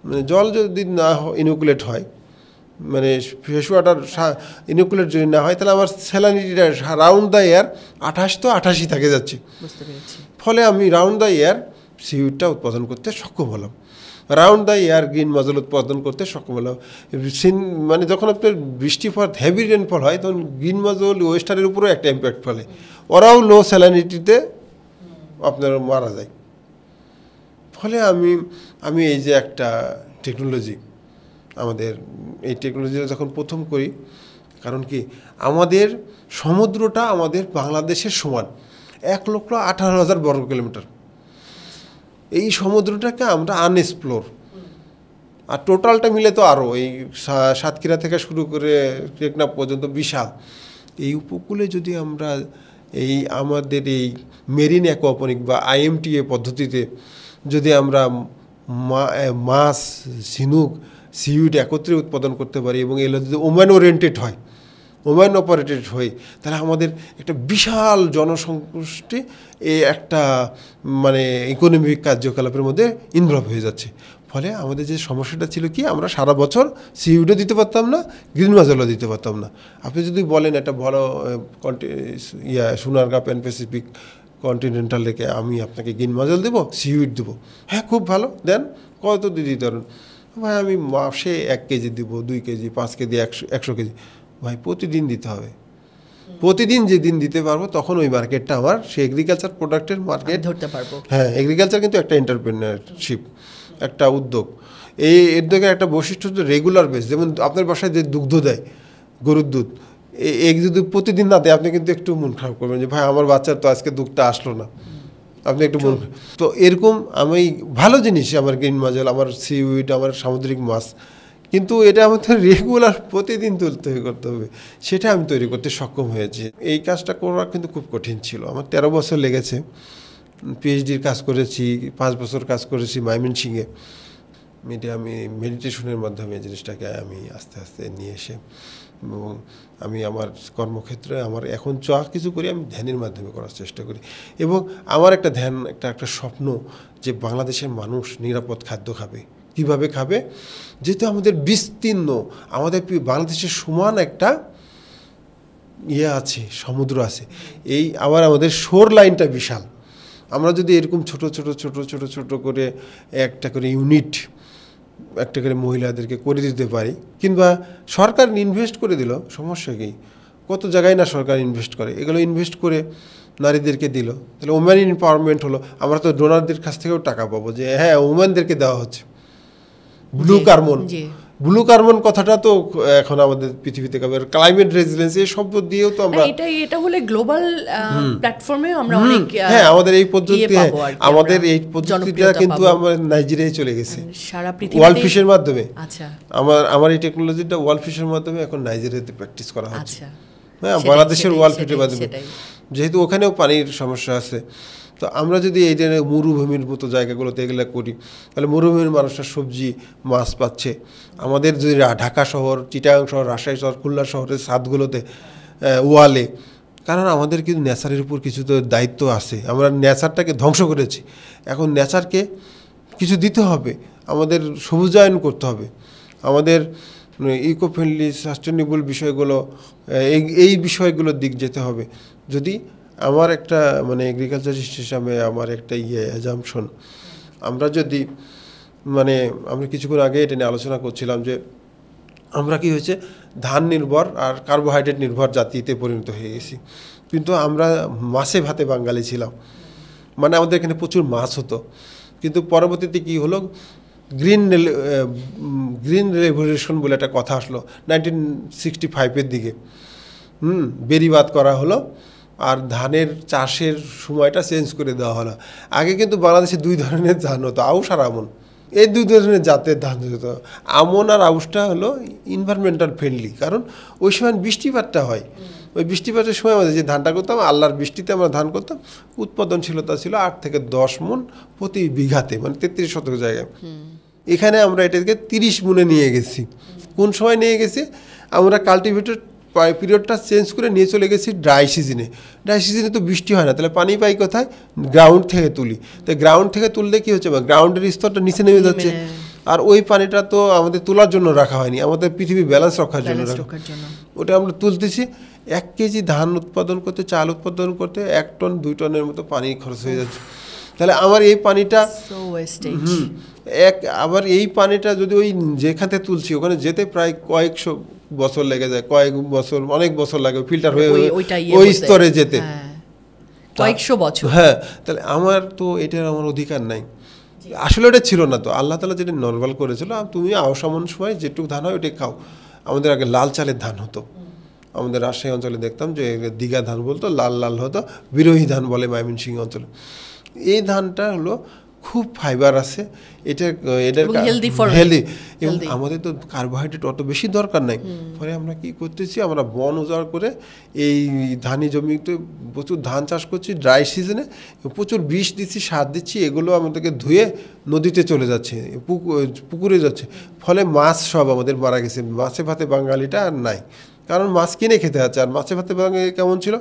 [SPEAKER 2] মানে জল যদি না ইনোকুলেট হয়, মানে ফ্রেশ ওয়াটার ইনোকুলেট যদি না হয়, তাহলে আমার স্যালারিটিটা রাউন্ড দ্য এয়ার 28 তো 88 থাকে যাচ্ছে। ফলে আমি রাউন্ড দ্য এয়ার সিউইডটা উৎপাদন করতে সক্ষম হলাম, রাউন্ড দ্য এয়ার গ্রিন মাজল উৎপাদন করতে সক্ষম হলাম। মানে যখন আপনার বৃষ্টি পর হেভি রেনফল হয়, তখন গ্রিন মাজল ওয়েস্টারের উপরেও একটা ইম্প্যাক্ট ফেলে, ওরাও লো স্যালারিটিতে আপনার মারা যায়। ফলে আমি এই যে একটা টেকনোলজি, আমাদের এই টেকনোলজিটা যখন প্রথম করি, কারণ কি আমাদের সমুদ্রটা আমাদের বাংলাদেশের সমান 1,18,000 বর্গ কিলোমিটার। এই সমুদ্রটাকে আমরা আনএক্সপ্লোর, আর টোটালটা মিলে তো আরও এই সাতক্ষীরা থেকে শুরু করে টেকনাফ পর্যন্ত বিশাল। এই উপকূলে যদি আমরা আমাদের এই মেরিন অ্যাকোয়াপনিক বা IMTA পদ্ধতিতে যদি আমরা মাছ, ঝিনুক, সিউইড একত্রে উৎপাদন করতে পারি, এবং এগুলো যদি ওম্যান অপারেটেড হয়, তাহলে আমাদের একটা বিশাল জনসংগোষ্ঠী একটা মানে ইকোনমিক কার্যকলাপের মধ্যে ইনভলভ হয়ে যাচ্ছে। ফলে আমাদের যে সমস্যাটা ছিল কি, আমরা সারা বছর সিউইডও দিতে পারতাম না, গ্রিন মাজলও দিতে পারতাম না। আপনি যদি বলেন একটা বড় সোনারগাঁ প্যান প্যাসিফিক কন্টিনেন্টাল লেকে আমি আপনাকে গ্রিন মাজল দেবো, সিউইড দেবো, হ্যাঁ খুব ভালো দেন, কত দিতে পারেন ভাই, আমি মাসে 1 কেজি দিব, 2 কেজি, 5 কেজি, 100 কেজি, ভাই প্রতিদিন দিতে হবে। প্রতিদিন যেদিন দিতে পারবো, তখন ওই মার্কেটটা আমার সে এগ্রিকালচার প্রোডাক্টের মার্কেট
[SPEAKER 1] ধরতে পারবো।
[SPEAKER 2] হ্যাঁ, এগ্রিকালচার কিন্তু একটা এন্টারপ্রেনারশিপ, একটা উদ্যোগ। এই উদ্যোগের একটা বৈশিষ্ট্য হচ্ছে রেগুলার বেস। যেমন আপনার বাসায় যে দুগ্ধ দেয়, গরুর দুধ, এই যদি প্রতিদিন না দেয়, আপনি কিন্তু একটু মন খারাপ করবেন যে ভাই আমার বাচ্চার তো আজকে দুধটা আসলো না, আপনি একটু মন। তো এরকম আমি ভালো জিনিস আমার গ্রিন মাজল, আমার সিউইড, আমার সামুদ্রিক মাছ, কিন্তু এটা আমাদের রেগুলার প্রতিদিন করতে হবে, সেটা আমি তৈরি করতে সক্ষম হয়েছি। এই কাজটা করা কিন্তু খুব কঠিন ছিল। আমার 13 বছর লেগেছে, PhDর কাজ করেছি, 5 বছর কাজ করেছি ময়মনসিংহে। আমি মেডিটেশনের মাধ্যমে জিনিসটাকে আমি আস্তে আস্তে নিয়ে এসে, এবং আমি আমার কর্মক্ষেত্রে আমার এখন যা কিছু করি আমি ধ্যানের মাধ্যমে করার চেষ্টা করি। এবং আমার একটা ধ্যান, একটা স্বপ্ন যে বাংলাদেশের মানুষ নিরাপদ খাদ্য খাবে। কীভাবে খাবে? যেহেতু আমাদের বিস্তীর্ণ, আমাদের বাংলাদেশের সমান একটা আছে, সমুদ্র আছে, আমাদের শোর লাইনটা বিশাল। আমরা যদি এরকম ছোট ছোট ছোট ছোট ছোট করে একটা করে ইউনিট, একটা করে মহিলাদেরকে করে দিতে পারি, কিংবা সরকার ইনভেস্ট করে দিল, সমস্যা কি? কত জায়গায় না সরকার ইনভেস্ট করে, এগুলো ইনভেস্ট করে নারীদেরকে দিল, তাহলে ওম্যান এম্পাওয়ারমেন্ট হলো। আমরা তো ডোনারদের কাছ থেকেও টাকা পাবো যে হ্যাঁ ওম্যানদেরকে দেওয়া হচ্ছে। ব্লু কার্বন কথাটা তো এখন আমাদের পৃথিবীতে ক্লাইমেট রেজিলিয়েন্স এই শব্দ দিয়েও তো আমরা
[SPEAKER 1] এটা হলে গ্লোবাল প্ল্যাটফর্মে আমরা অনেক
[SPEAKER 2] হ্যাঁ আমাদের এই পদ্ধতিটা কিন্তু আমাদের নাইজেরিয়ায় চলে গেছে সারা পৃথিবীতে ওয়ার্ল্ড ফিশের মাধ্যমে। আচ্ছা, আমার এই টেকনোলজিটা ওয়ার্ল্ড ফিশের মাধ্যমে এখন নাইজেরিয়াতে প্র্যাকটিস করা হচ্ছে। হ্যাঁ, বাংলাদেশের ওয়ার্ল্ড ফিশের মাধ্যমে, যেহেতু ওখানেও পানির সমস্যা আছে। তো আমরা যদি এই ধরনের মরুভূমির মতো জায়গাগুলোতে এগুলো করি, তাহলে মরুভূমির মানুষরা সবজি মাছ পাচ্ছে। আমাদের যদি ঢাকা শহর, চিটাগাং শহর, রাজশাহী শহর, খুলনা শহরের ছাদগুলোতে ওয়ালে কারণ আমাদের কিন্তু নেচারের উপর কিছু তো দায়িত্ব আছে, আমরা নেচারটাকে ধ্বংস করেছি, এখন নেচারকে কিছু দিতে হবে, আমাদের সবুজায়ন করতে হবে, আমাদের ইকো ফ্রেন্ডলি সাস্টেনেবল বিষয়গুলো এই বিষয়গুলোর দিক যেতে হবে। যদি আমার একটা মানে এগ্রিকালচারিস্ট হিসাবে আমার একটা অ্যাজাম্পশন, আমরা যদি মানে আমরা কিছুক্ষণ আগে এটা নিয়ে আলোচনা করছিলাম যে আমরা কি হয়েছে ধান নির্ভর আর কার্বোহাইড্রেট নির্ভর জাতিতে পরিণত হয়ে গেছি, কিন্তু আমরা মাছে ভাতে বাঙালি ছিলাম, মানে আমাদের এখানে প্রচুর মাছ হতো, কিন্তু পরবর্তীতে কি হলো গ্রিন রেভলিউশন বলে একটা কথা আসলো 1965-এর দিকে, বেড়িবাদ করা হলো আর ধানের চাষের সময়টা চেঞ্জ করে দেওয়া হলো। আগে কিন্তু বাংলাদেশে 2 ধরনের ধান হতো, আউশ আর আমন, এই 2 ধরনের জাতের ধান হতো। আমন আর আউশটা হলো এনভায়রনমেন্টাল ফ্রেন্ডলি, কারণ ওই সময় বৃষ্টিপাতটা হয়, ওই বৃষ্টিপাতের সময় আমাদের যে ধানটা করতাম আল্লাহর বৃষ্টিতে আমরা ধান করতাম, উৎপাদনশীলতা ছিল 8 থেকে 10 মণ প্রতি বিঘাতে, মানে 33 শতক জায়গায়। এখানে আমরা এটাকে 30 মণে নিয়ে গেছি। কোন সময় নিয়ে গেছি? আমরা কাল্টিভেটের পিরিয়ডটা চেঞ্জ করে নিয়ে চলে গেছি ড্রাই সিজনে। ড্রাই সিজনে তো বৃষ্টি হয় না, তাহলে পানি পাই কোথায়? গ্রাউন্ড থেকে তুলি। তো গ্রাউন্ড থেকে তুললে কী হচ্ছে, গ্রাউন্ডের স্তরটা নিচে নেমে যাচ্ছে, আর ওই পানিটা তো আমাদের তোলার জন্য রাখা হয়নি, আমাদের পৃথিবী ব্যালেন্স রক্ষার জন্য রাখা। ওটা আমরা তুলতেছি, 1 কেজি ধান উৎপাদন করতে, চাল উৎপাদন করতে 1 টন 2 টনের মতো পানি খরচ হয়ে যাচ্ছে। তাহলে আমার এই পানিটা আবার এই পানিটা যদি ওই যেখান থেকে তুলছি ওখানে যেতে প্রায় কয়েকশো বছর লেগে যায়, অনেক বছর লাগে ফিল্টার হয়ে ওই স্তরে যেতে,
[SPEAKER 1] কয়েকশো বছর।
[SPEAKER 2] হ্যাঁ, তাহলে আমার তো এটার আমার অধিকার নাই। আসলে ওটা ছিল না, তো আল্লাহ তাআলা যেটা নরমাল করেছিল, তুমি আওসামন সময় যেটুকু ধান হয় ওটাই খাও। আমাদের আগে লাল চালের ধান হতো, আমাদের রাজশাহী অঞ্চলে দেখতাম যে দিঘা ধান বলতো, লাল লাল হতো, বিরোহী ধান বলে ময়মনসিংহ অঞ্চলে। এই ধানটা হলো খুব ফাইবার আছে, এটার হেলদি, এবং আমাদের তো কার্বোহাইড্রেট অত বেশি দরকার নাই। ফলে আমরা কি করতেছি, আমরা বন উজাড় করে এই ধানি জমিতে প্রচুর ধান চাষ করছি ড্রাই সিজনে, প্রচুর বিষ দিচ্ছি, সার দিচ্ছি, এগুলো আমাদেরকে ধুয়ে নদীতে চলে যাচ্ছে, পুকুরে যাচ্ছে। ফলে মাছ সব আমাদের মারা গেছে, মাছে ভাতে বাঙালিটা আর নাই, কারণ মাছ কিনে খেতে হচ্ছে। আর মাছে ভাতে বাঙালি কেমন ছিল,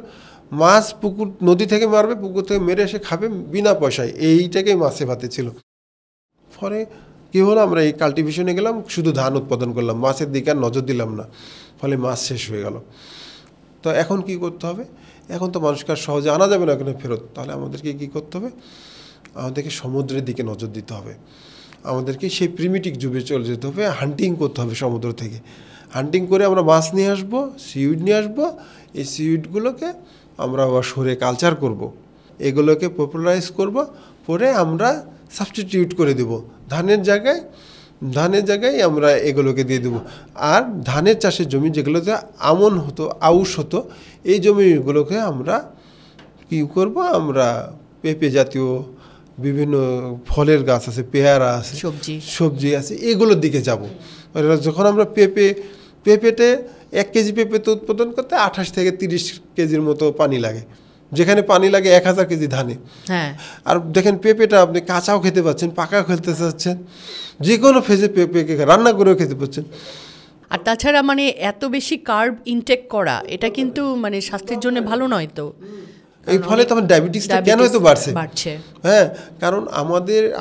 [SPEAKER 2] মাছ পুকুর নদী থেকে মারবে, পুকুর থেকে মেরে এসে খাবে বিনা পয়সায়, এইটাকেই মাছে ভাতে ছিল। ফলে কী হলো, আমরা এই কাল্টিভেশনে গেলাম, শুধু ধান উৎপাদন করলাম, মাছের দিকে আর নজর দিলাম না, ফলে মাছ শেষ হয়ে গেল। তো এখন কি করতে হবে? এখন তো মানুষকে আর সহজে আনা যাবে না এখানে ফেরত, তাহলে আমাদেরকে কী করতে হবে? আমাদেরকে সমুদ্রের দিকে নজর দিতে হবে, আমাদেরকে সেই প্রিমিটিভ যুগে চলে যেতে হবে, হান্টিং করতে হবে সমুদ্র থেকে। হান্টিং করে আমরা মাছ নিয়ে আসবো, সিউইড নিয়ে আসবো, এই সিউইডগুলোকে আমরা আবার সরে কালচার করব, এগুলোকে পপুলারাইজ করব, পরে আমরা সাবস্টিটিউট করে দেব ধানের জায়গায় আমরা এগুলোকে দিয়ে দেবো। আর ধানের চাষের জমি যেগুলোতে আমন হতো, আউশ হতো, এই জমিগুলোকে আমরা কী করব, আমরা পেঁপে জাতীয় বিভিন্ন ফলের গাছ আছে, পেয়ারা আছে, সবজি আছে, এগুলোর দিকে যাব। যখন আমরা পেঁপেতে 1 কেজি পেঁপেতে উৎপাদন করতে 28 থেকে 30 কেজির মতো পানি লাগে, যেখানে পানি লাগে 1000 কেজি ধানে। হ্যাঁ, আর দেখেন পেঁপেটা আপনি কাঁচাও খেতে পাচ্ছেন, পাকাও খেতে চাচ্ছেন, যে কোনো ফেজে পেঁপেকে রান্না করেও খেতে পাচ্ছেন।
[SPEAKER 1] আর তাছাড়া মানে এত বেশি কার্ব ইনটেক করা, এটা কিন্তু মানে স্বাস্থ্যের জন্য ভালো নয়। তো
[SPEAKER 2] এই ফলে তো আমার ডায়াবেটিসটা কেন এত বাড়ছে? হ্যাঁ, কারণ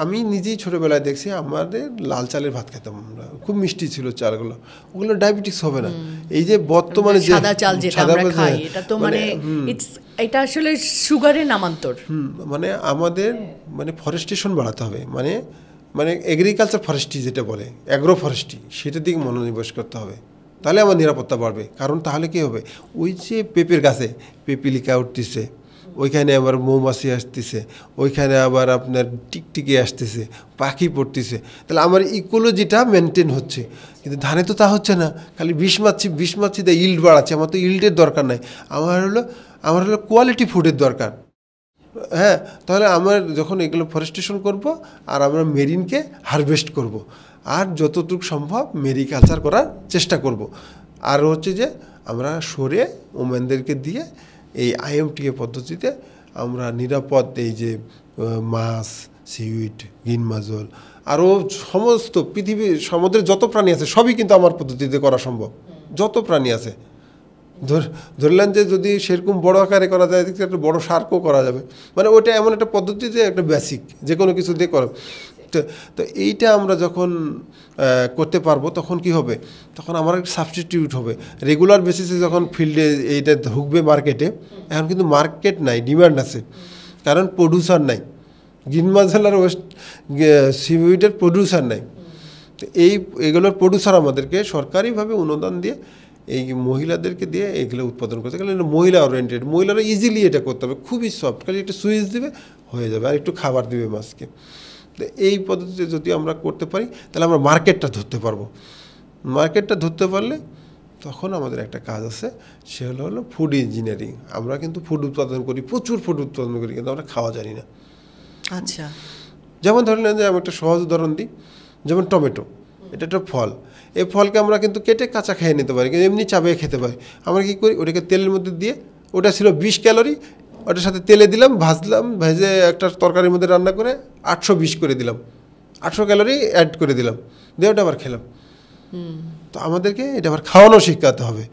[SPEAKER 2] আমি নিজেই ছোটোবেলায় দেখছি, আমাদের লাল চালের ভাত খেতাম আমরা, খুব মিষ্টি ছিল চালগুলো, ওগুলো ডায়াবেটিস হবে না। এই যে বর্তমানে যে
[SPEAKER 1] সাদা চাল যেটা আমরা খাই, এটা তো মানে এটা আসলে সুগারের নামান্তর।
[SPEAKER 2] মানে আমাদের মানে ফরেস্টেশন বাড়াতে হবে, মানে এগ্রিকালচার ফরেস্ট্রি যেটা বলে, অ্যাগ্রো ফরেস্ট্রি, সেটার দিকে মনোনিবেশ করতে হবে, তাহলে আমার নিরাপত্তা বাড়বে। কারণ তাহলে কী হবে, ওই যে পেঁপের গাছে পিপিলিকা উঠতেছে, ওইখানে আবার মৌমাছি আসতেছে, ওইখানে আবার আপনার টিকটিকি আসতেছে, পাখি পড়তেছে, তাহলে আমার ইকোলজিটা মেনটেন হচ্ছে। কিন্তু ধানে তো তা হচ্ছে না, খালি বিষ মারছি তাই ইল্ড বাড়াচ্ছে। আমার তো ইল্ডের দরকার নাই, আমার হলো কোয়ালিটি ফুডের দরকার। হ্যাঁ, তাহলে আমার যখন এগুলো ফরেস্টেশন করব, আর আমরা মেরিনকে হারভেস্ট করব, আর যতটুকু সম্ভব মেরিকালচার করার চেষ্টা করব। আর হচ্ছে যে আমরা সরে ওমেনদেরকে দিয়ে এই IMTA পদ্ধতিতে আমরা নিরাপদ এই যে মাছ, সিউইড, গ্রিন মাজল, আরও সমস্ত পৃথিবীর সমুদ্রের যত প্রাণী আছে সবই কিন্তু আমার পদ্ধতিতে করা সম্ভব। যত প্রাণী আছে ধরলেন যে যদি সেরকম বড় আকারে করা যায়, একটা বড় শার্কও করা যাবে, মানে ওইটা এমন একটা পদ্ধতি যে একটা বেসিক যে কোনো কিছু দিয়ে করা। তো এইটা আমরা যখন করতে পারবো তখন কি হবে, তখন আমার একটা সাবস্টিটিউট হবে রেগুলার বেসিসে যখন ফিল্ডে এইটা ঢুকবে মার্কেটে। এখন কিন্তু মার্কেট নাই, ডিমান্ড আছে, কারণ প্রডিউসার নাই, গ্রিন মাজেল আর ওয়েস্ট সিউইডের প্রডিউসার নাই। তো এইগুলোর প্রডিউসার আমাদেরকে সরকারিভাবে অনুদান দিয়ে এই মহিলাদেরকে দিয়ে এইগুলো উৎপাদন করতে গেলে মহিলা ওরিয়েন্টেড, মহিলারা ইজিলি এটা করতে হবে, খুবই সফট, খালি একটা সুইচ দেবে হয়ে যাবে, আর একটু খাবার দেবে মাছকে। তো এই পদ্ধতিতে যদি আমরা করতে পারি তাহলে আমরা মার্কেটটা ধরতে পারবো। মার্কেটটা ধরতে পারলে তখন আমাদের একটা কাজ আছে, সে হলো ফুড ইঞ্জিনিয়ারিং। আমরা কিন্তু ফুড উৎপাদন করি, প্রচুর ফুড উৎপাদন করি, কিন্তু আমরা খাওয়া জানি না।
[SPEAKER 1] আচ্ছা,
[SPEAKER 2] যেমন ধরলেন যে আমি একটা সহজ উদাহরণ দিই, যেমন টমেটো, এটা একটা ফল। এই ফলকে আমরা কিন্তু কেটে কাঁচা খেয়ে নিতে পারি, কিন্তু এমনি চাবিয়ে খেতে পারি। আমরা কী করি, ওটাকে তেলের মধ্যে দিয়ে, ওটা ছিল 20 ক্যালোরি, ওটার সাথে তেলে দিলাম, ভাজলাম, ভেজে একটা তরকারির মধ্যে রান্না করে 820 করে দিলাম, 800 ক্যালোরি অ্যাড করে দিলাম, দিয়ে ওটা আবার খেলাম। তো আমাদেরকে এটা আবার খাওয়ানো শিখাতে হবে।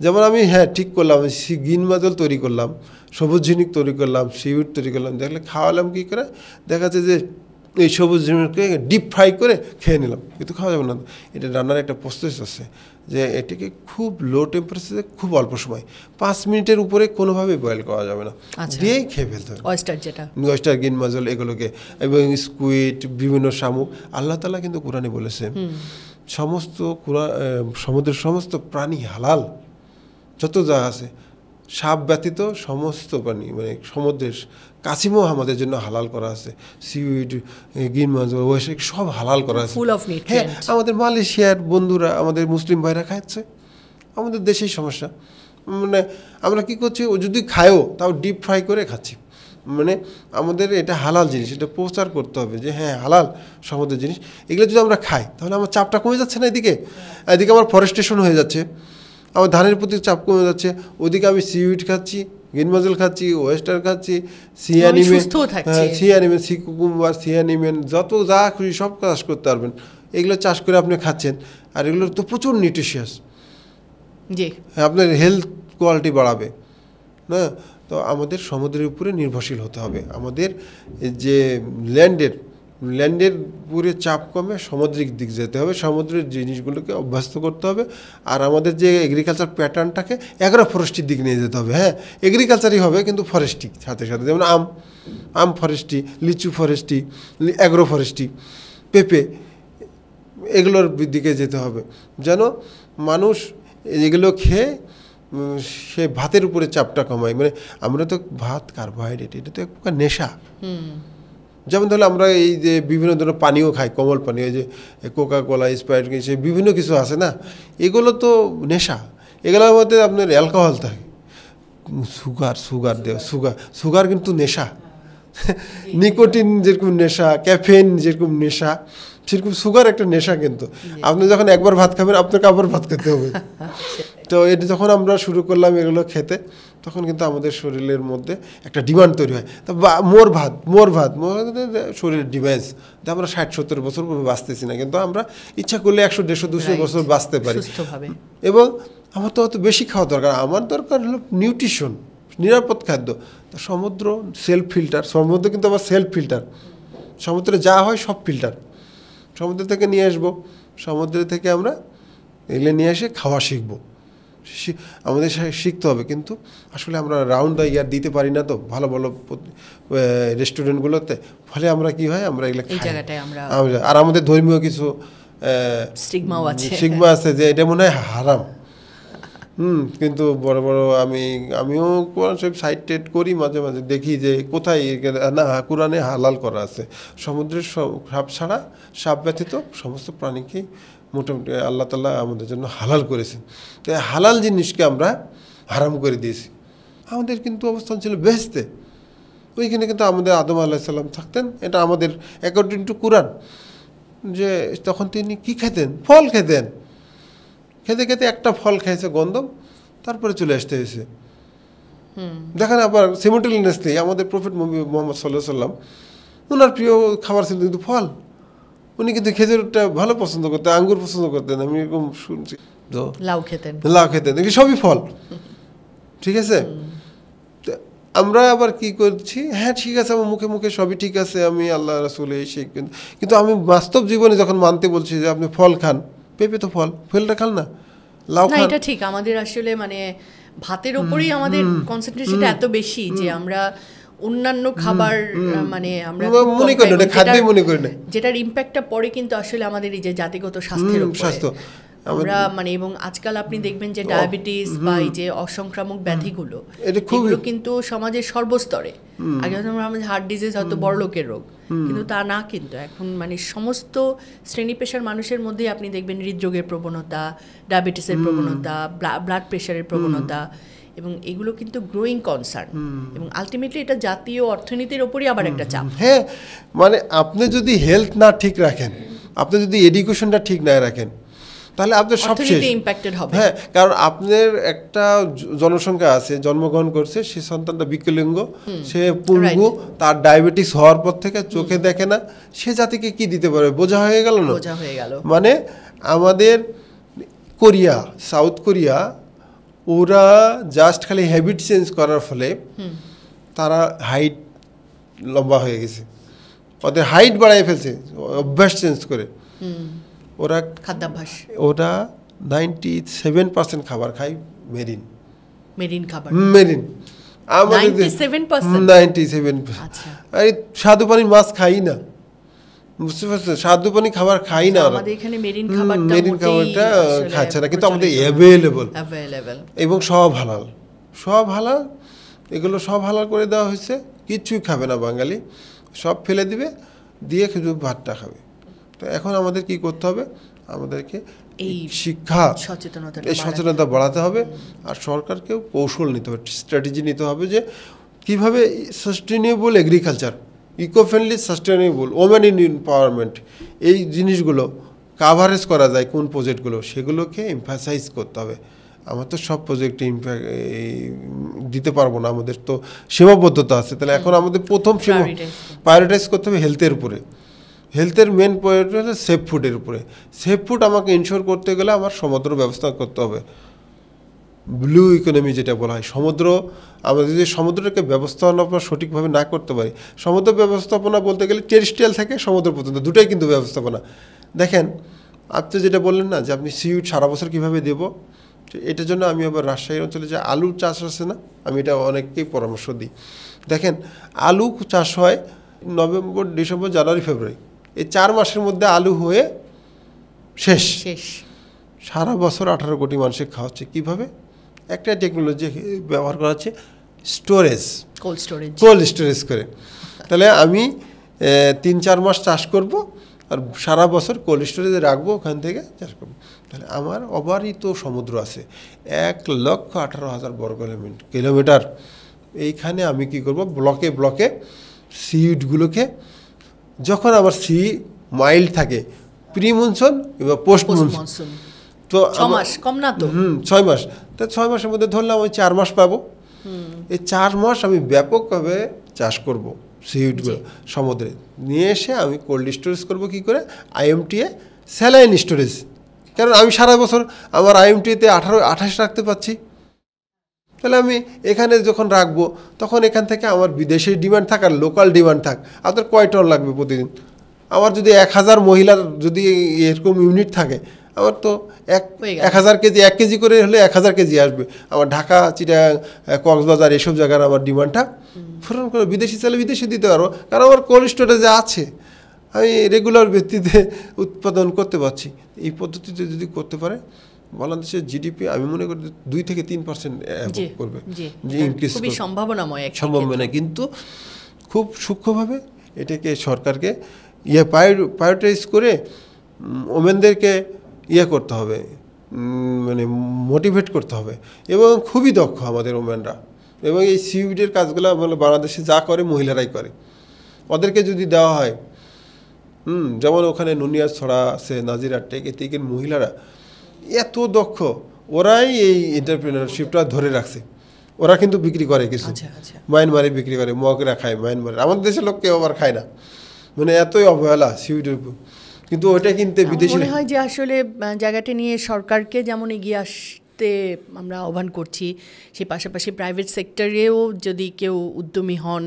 [SPEAKER 2] যেমন আমি ঠিক করলাম, গ্রিন মাজল তৈরি করলাম, সবুজ ঝিনুক তৈরি করলাম, সিউইড তৈরি করলাম, দেখলে খাওয়ালাম কী করে, দেখা যাচ্ছে যে এই সবুজ ঝিনুককে ডিপ ফ্রাই করে খেয়ে নিলাম, কিন্তু খাওয়া যাবে না। এটা রান্নার একটা প্রসেস আছে, যে এটাকে খুব লো টেম্পারেচারে খুব অল্প সময় 5 মিনিটের উপরে কোনোভাবেই বয়েল করা যাবে না, দিয়েই খেয়ে ফেলতে হবে। ওয়েস্টার গ্রিন মাজল এগুলোকে, এবং স্কুইড, বিভিন্ন শামুক, আল্লাহ তাআলা কিন্তু কোরআনে বলেছে সমস্ত সমুদ্রের সমস্ত প্রাণী হালাল, যত যা আছে সাপ ব্যতীত সমস্ত প্রাণী, মানে সমুদ্রের কাছিমও আমাদের জন্য হালাল করা আছে, সিউইড, গ্রিন মাজল, ওয়েস্টার সব হালাল করা আছে। হ্যাঁ, আমাদের মালয়েশিয়ার বন্ধুরা, আমাদের মুসলিম ভাইরা খাচ্ছে, আমাদের দেশেই সমস্যা। মানে আমরা কী করছি, ও যদি খায়ও তাও ডিপ ফ্রাই করে খাচ্ছি। মানে আমাদের এটা হালাল জিনিস, এটা প্রচার করতে হবে যে হ্যাঁ হালাল সমুদ্রের জিনিস। এগুলো যদি আমরা খাই তাহলে আমার চাপটা কমে যাচ্ছে না, এদিকে আমার ফরেস্টেশন হয়ে যাচ্ছে, আমার ধানের প্রতি চাপ কমে যাচ্ছে, ওদিকে আমি সিউইড খাচ্ছি, গ্রিন মাজল খাচ্ছি, ওয়েস্টার খাচ্ছি, সিয়ানিমেন, সিকুকুম্বার, সিয়ানিমেন, যত যা খুশি সব চাষ করতে পারবেন। এগুলো চাষ করে আপনি খাচ্ছেন, আর এগুলো তো প্রচুর নিউট্রিশিয়াস, আপনার হেলথ কোয়ালিটি বাড়াবে না। তো আমাদের সমুদ্রের উপরে নির্ভরশীল হতে হবে, আমাদের যে ল্যান্ডের পুরে চাপ কমে সামুদ্রিক দিক যেতে হবে, সমুদ্রের জিনিসগুলোকে অভ্যস্ত করতে হবে। আর আমাদের যে এগ্রিকালচার প্যাটার্নটাকে অ্যাগ্রো ফরেস্ট্রির দিক নিয়ে যেতে হবে। হ্যাঁ, এগ্রিকালচারই হবে কিন্তু ফরেস্ট্রি সাথে সাথে, যেমন আম ফরেস্ট্রি, লিচু ফরেস্ট্রি, অ্যাগ্রো ফরেস্ট্রি, পেঁপে, এগুলোর দিকে যেতে হবে, যেন মানুষ এগুলো খেয়ে সে ভাতের উপরে চাপটা কমায়। মানে আমরা তো ভাত কার্বোহাইড্রেট, এটা তো এক প্রকার নেশা। যেমন ধরো আমরা এই যে বিভিন্ন ধরনের পানীয় খাই, কোমল পানীয়, যে কোকা কোলা, স্প্রাইট, সে বিভিন্ন কিছু আছে না, এগুলো তো নেশা। এগুলোর মধ্যে আপনার অ্যালকোহল থাকে, সুগার কিন্তু নেশা। নিকোটিন যেরকম নেশা, ক্যাফেইন যেরকম নেশা, সেরকম সুগার একটা নেশা। কিন্তু আপনি যখন একবার ভাত খাবেন আপনাকে আবার ভাত খেতে হবে। তো এটা যখন আমরা শুরু করলাম এগুলো খেতে, তখন কিন্তু আমাদের শরীরের মধ্যে একটা ডিমান্ড তৈরি হয়। তো মোর ভাত শরীরের ডিমান্ড, যে আমরা 60-70 বছর বাঁচতেছি না, কিন্তু আমরা ইচ্ছা করলে 100-150-200 বছর বাঁচতে পারি। এবং আমার তো অত বেশি খাওয়া দরকার, আমার দরকার হলো নিউট্রিশন, নিরাপদ খাদ্য। তো সমুদ্র সেলফ ফিল্টার, সমুদ্র কিন্তু আবার সেলফ ফিল্টার, সমুদ্রে যা হয় সব ফিল্টার সমুদ্র থেকে নিয়ে আসবো। সমুদ্র থেকে আমরা এগুলো নিয়ে এসে খাওয়া শিখবো, আমাদের শিখতে হবে। কিন্তু আসলে আমরা রাউন্ড দ্য ইয়ার দিতে পারি না তো ভালো ভালো রেস্টুরেন্টগুলোতে, ফলে আমরা কি হয়, আমরা এগুলো খাই। আর আমাদের ধর্মীয় কিছু স্টিগমা আছে যে এটা মনে হয় হারাম। কিন্তু বড় বড় আমিও কোরআন শরীফ সাইটেড করি, মাঝে মাঝে দেখি যে কোথায় না কোরআনে হালাল করা আছে। সমুদ্রের সাপ ছাড়া, সাপ ব্যতীত সমস্ত প্রাণীকেই মোটামুটি আল্লাহ তাআলা আমাদের জন্য হালাল করেছেন। তো হালাল জিনিসকে আমরা হারাম করে দিয়েছি। আমাদের কিন্তু অবস্থান ছিল বেহেশতে, ওইখানে কিন্তু আমাদের আদম আলাইহিস সালাম থাকতেন। এটা আমাদের অ্যাকর্ডিং টু কোরআন, যে তখন তিনি কি খেতেন, ফল খেতেন। খেতে খেতে একটা ফল খেয়েছে গন্ধম, তারপরে চলে আসতে হয়েছে। দেখেন আবার সিমultaneously আমাদের প্রফেট মুহাম্মদ সাল্লাল্লাহু আলাইহি ওয়াসাল্লাম, ওনার প্রিয় খাবার ছিল কিন্তু ফল। উনি কিন্তু খেজুরটা ভালো পছন্দ করতেন, আঙ্গুর পছন্দ করতেন, আমি এরকম শুনছি। লাউ খেতেন, সবই ফল। ঠিক আছে? আমরা আবার কি করছি, হ্যাঁ ঠিক আছে আমার মুখে মুখে সবই ঠিক আছে, আমি আল্লাহ রাসূল এই সেই, কিন্তু আমি বাস্তব জীবনে যখন মানতে বলছি যে আপনি ফল খান, পেঁপে তো ফল, ফলটা খান না, লাউ খান।
[SPEAKER 1] এটা ঠিক, আমাদের আসলে মানে ভাতের উপরেই আমাদের কনসেন্ট্রেশনটা এত বেশি যে আমরা অন্যান্য খাবার মানে আমরা
[SPEAKER 2] মনে করি না, খাদ্যই মনে করি না,
[SPEAKER 1] যেটার ইম্প্যাক্টটা পড়ে কিন্তু আসলে আমাদের এই যে জাতিগত স্বাস্থ্যের উপরে আমরা মানে, এবং আজকাল আপনি দেখবেন যে ডায়াবেটিস বা এই যে অসংক্রামক ব্যাধিগুলো এগুলো কিন্তু সমাজের সর্বস্তরে, আগে আমরা হার্ট ডিজিজ হয়তো বড় লোকের রোগ, কিন্তু তা না, কিন্তু এখন মানে সমস্ত শ্রেণী পেশার মানুষের মধ্যেই আপনি দেখবেন হৃদরোগের প্রবণতা, ডায়াবেটিসের প্রবণতা, ব্লাড প্রেশারের প্রবণতা, এবং এগুলো কিন্তু গ্রোয়িং কনসার্ন, এবং আলটিমেটলি এটা জাতীয় অর্থনীতির ওপরই আবার একটা চাপ।
[SPEAKER 2] হ্যাঁ, মানে আপনি যদি হেলথ না ঠিক রাখেন, আপনি যদি এডুকেশনটা ঠিক না রাখেন, তাহলে আপনার সব শেষ,
[SPEAKER 1] ইম্প্যাক্টেড হবে।
[SPEAKER 2] হ্যাঁ, কারণ আপনার একটা জনসংখ্যা আছে, জন্মগ্রহণ করছে, সে সন্তানটা বিকলাঙ্গ, সে পঙ্গু, তার ডায়াবেটিস হওয়ার পর থেকে চোখে দেখে না, সে জাতিকে কি দিতে পারবে? বোঝা হয়ে গেল না?
[SPEAKER 1] বোঝা হয়ে গেল।
[SPEAKER 2] মানে আমাদের কোরিয়া, সাউথ কোরিয়া, ওরা জাস্ট খালি হ্যাবিট চেঞ্জ করার ফলে তারা হাইট লম্বা হয়ে গেছে, ওদের হাইট বাড়াই ফেলছে অভ্যাস চেঞ্জ করে। ওরা
[SPEAKER 1] খাদ্যাভ্যাস,
[SPEAKER 2] ওরা 97% খাবার খায় মেরিন খাবার, মেরিন। আমাদের 97%, আরে স্বাদু পানির মাছ খাই না, বুঝতে পারছেন? স্বাদু পানি খাবার খাই না,
[SPEAKER 1] আমাদের এখানে মেরিন
[SPEAKER 2] খাবারটা খাচ্ছে না, কিন্তু আমাদের অ্যাভেলেবল এবং সব হালাল, এগুলো সব হালাল করে দেওয়া হয়েছে, কিচ্ছুই খাবে না বাঙালি, সব ফেলে দিবে, দিয়ে শুধু ভাতটা খাবে। তো এখন আমাদের কি করতে হবে? আমাদেরকে এই শিক্ষা সচেতনতা বাড়াতে হবে, আর সরকারকেও কৌশল নিতে হবে, স্ট্র্যাটেজি নিতে হবে যে কিভাবে sustainable agriculture, eco friendly, sustainable, women in empowerment, এই জিনিসগুলো কাভারেজ করা যায়, কোন প্রজেক্টগুলো, সেগুলোকে এমফাসাইজ করতে হবে। আমার তো সব প্রজেক্টে দিতে পারবো না, আমাদের তো সীমাবদ্ধতা আছে। তাহলে এখন আমাদের প্রথম প্রায়োরিটাইজ করতে হবে হেলথের উপরে। হেলথের মেন প্রায়োরিটি হচ্ছে সেফ ফুডের উপরে। সেফ ফুড আমাকে ইনশোর করতে গেলে আমার সমুদ্র ব্যবস্থা করতে হবে, ব্লু ইকোনমি যেটা বলা হয়। সমুদ্র, আমরা যদি সমুদ্রকে ব্যবস্থাপনা সঠিকভাবে না করতে পারি, সমুদ্র ব্যবস্থাপনা বলতে গেলে টেরিস্ট্রিয়াল থেকে সমুদ্র পর্যন্ত দুটোই কিন্তু ব্যবস্থাপনা। দেখেন, আপনি যেটা বললেন না যে আপনি সিউড সারা বছর কীভাবে দেবো, এটার জন্য আমি আবার রাজশাহী অঞ্চলে যে আলু চাষ আছে না, আমি এটা অনেককেই পরামর্শ দিই। দেখেন, আলু চাষ হয় নভেম্বর, ডিসেম্বর, জানুয়ারি, ফেব্রুয়ারি, এই 4 মাসের মধ্যে আলু হয়ে শেষ। সারা বছর 18 কোটি মানুষের খাওয়াচ্ছে কীভাবে? একটা টেকনোলজি ব্যবহার করা হচ্ছে, স্টোরেজ, কোল্ড স্টোরেজ করে। তাহলে আমি 3-4 মাস চাষ করব, আর সারা বছর কোল্ড স্টোরেজে রাখবো, ওখান থেকে চাষ করবো। তাহলে আমার অবারিত সমুদ্র আছে, 1,18,000 বর্গ কিলোমিটার। এইখানে আমি কি করব? ব্লকে ব্লকে সিডগুলোকে, যখন আমার সি মাইল্ড থাকে, প্রি মনসুন এবং পোস্ট মনসুন, তো
[SPEAKER 1] 6 মাস কম না তো,
[SPEAKER 2] 6 মাস, তা 6 মাসের মধ্যে ধরলাম আমি 4 মাস পাবো। এই 4 মাস আমি ব্যাপকভাবে চাষ করব সিউডগুলো, সমুদ্রে নিয়ে এসে আমি কোল্ড স্টোরেজ করব। কী করে? আইএমটিএ স্যালাইন স্টোরেজ, কারণ আমি সারা বছর আমার আইএমটিএতে 28 রাখতে পারছি। তাহলে আমি এখানে যখন রাখবো, তখন এখান থেকে আমার বিদেশি ডিমান্ড থাক আর লোকাল ডিমান্ড থাক, আপনার কয় টন লাগবে প্রতিদিন? আমার যদি 1000 মহিলার যদি এরকম ইউনিট থাকে, আমার তো 1000 কেজি, 1 কেজি করে হলে 1000 কেজি আসবে। আমার ঢাকা, চিটাগাং, কক্সবাজার এসব জায়গার আমার ডিমান্ডটা পূরণ করে বিদেশি চাইলে বিদেশি দিতে পারবো, কারণ আমার কোল্ড স্টোরেজে আছে, আমি রেগুলার ভিত্তিতে উৎপাদন করতে পারছি। এই পদ্ধতিতে যদি করতে পারে, বাংলাদেশের জিডিপি আমি মনে করি 2-3% করবে, যে ইনক্রিজ
[SPEAKER 1] সম্ভাবনাময়,
[SPEAKER 2] কিন্তু খুব সূক্ষ্মভাবে এটাকে সরকারকে প্রায়োরিটাইজ করে ওমেনদেরকে করতে হবে, মানে মোটিভেট করতে হবে। এবং খুবই দক্ষ আমাদের ওমেনরা, এবং এই সিউডের কাজগুলো মানে বাংলাদেশে যা করে মহিলারাই করে। ওদেরকে যদি দেওয়া হয়, যেমন ওখানে নুনিয়া ছড়া আছে, নাজিরা টেক, এতে মহিলারা এত দক্ষ, ওরাই এই এন্টারপ্রেনারশিপটা ধরে রাখছে। ওরা কিন্তু বিক্রি করে কিছু, মায়ানমারে বিক্রি করে, মগরা খায় মায়ানমারে, আমাদের দেশের লোক কেউ আবার খায় না, মানে এতই অবহেলা সিউডের উপর। কিন্তু ওটা কিনতে বিদেশি
[SPEAKER 1] মনে হয় যে আসলে জায়গাটা নিয়ে সরকারকে যেমন এগিয়ে আসতে করতে আমরা আহ্বান করছি। সেই পাশাপাশি প্রাইভেট সেক্টরেও যদি কেউ উদ্যমী হন,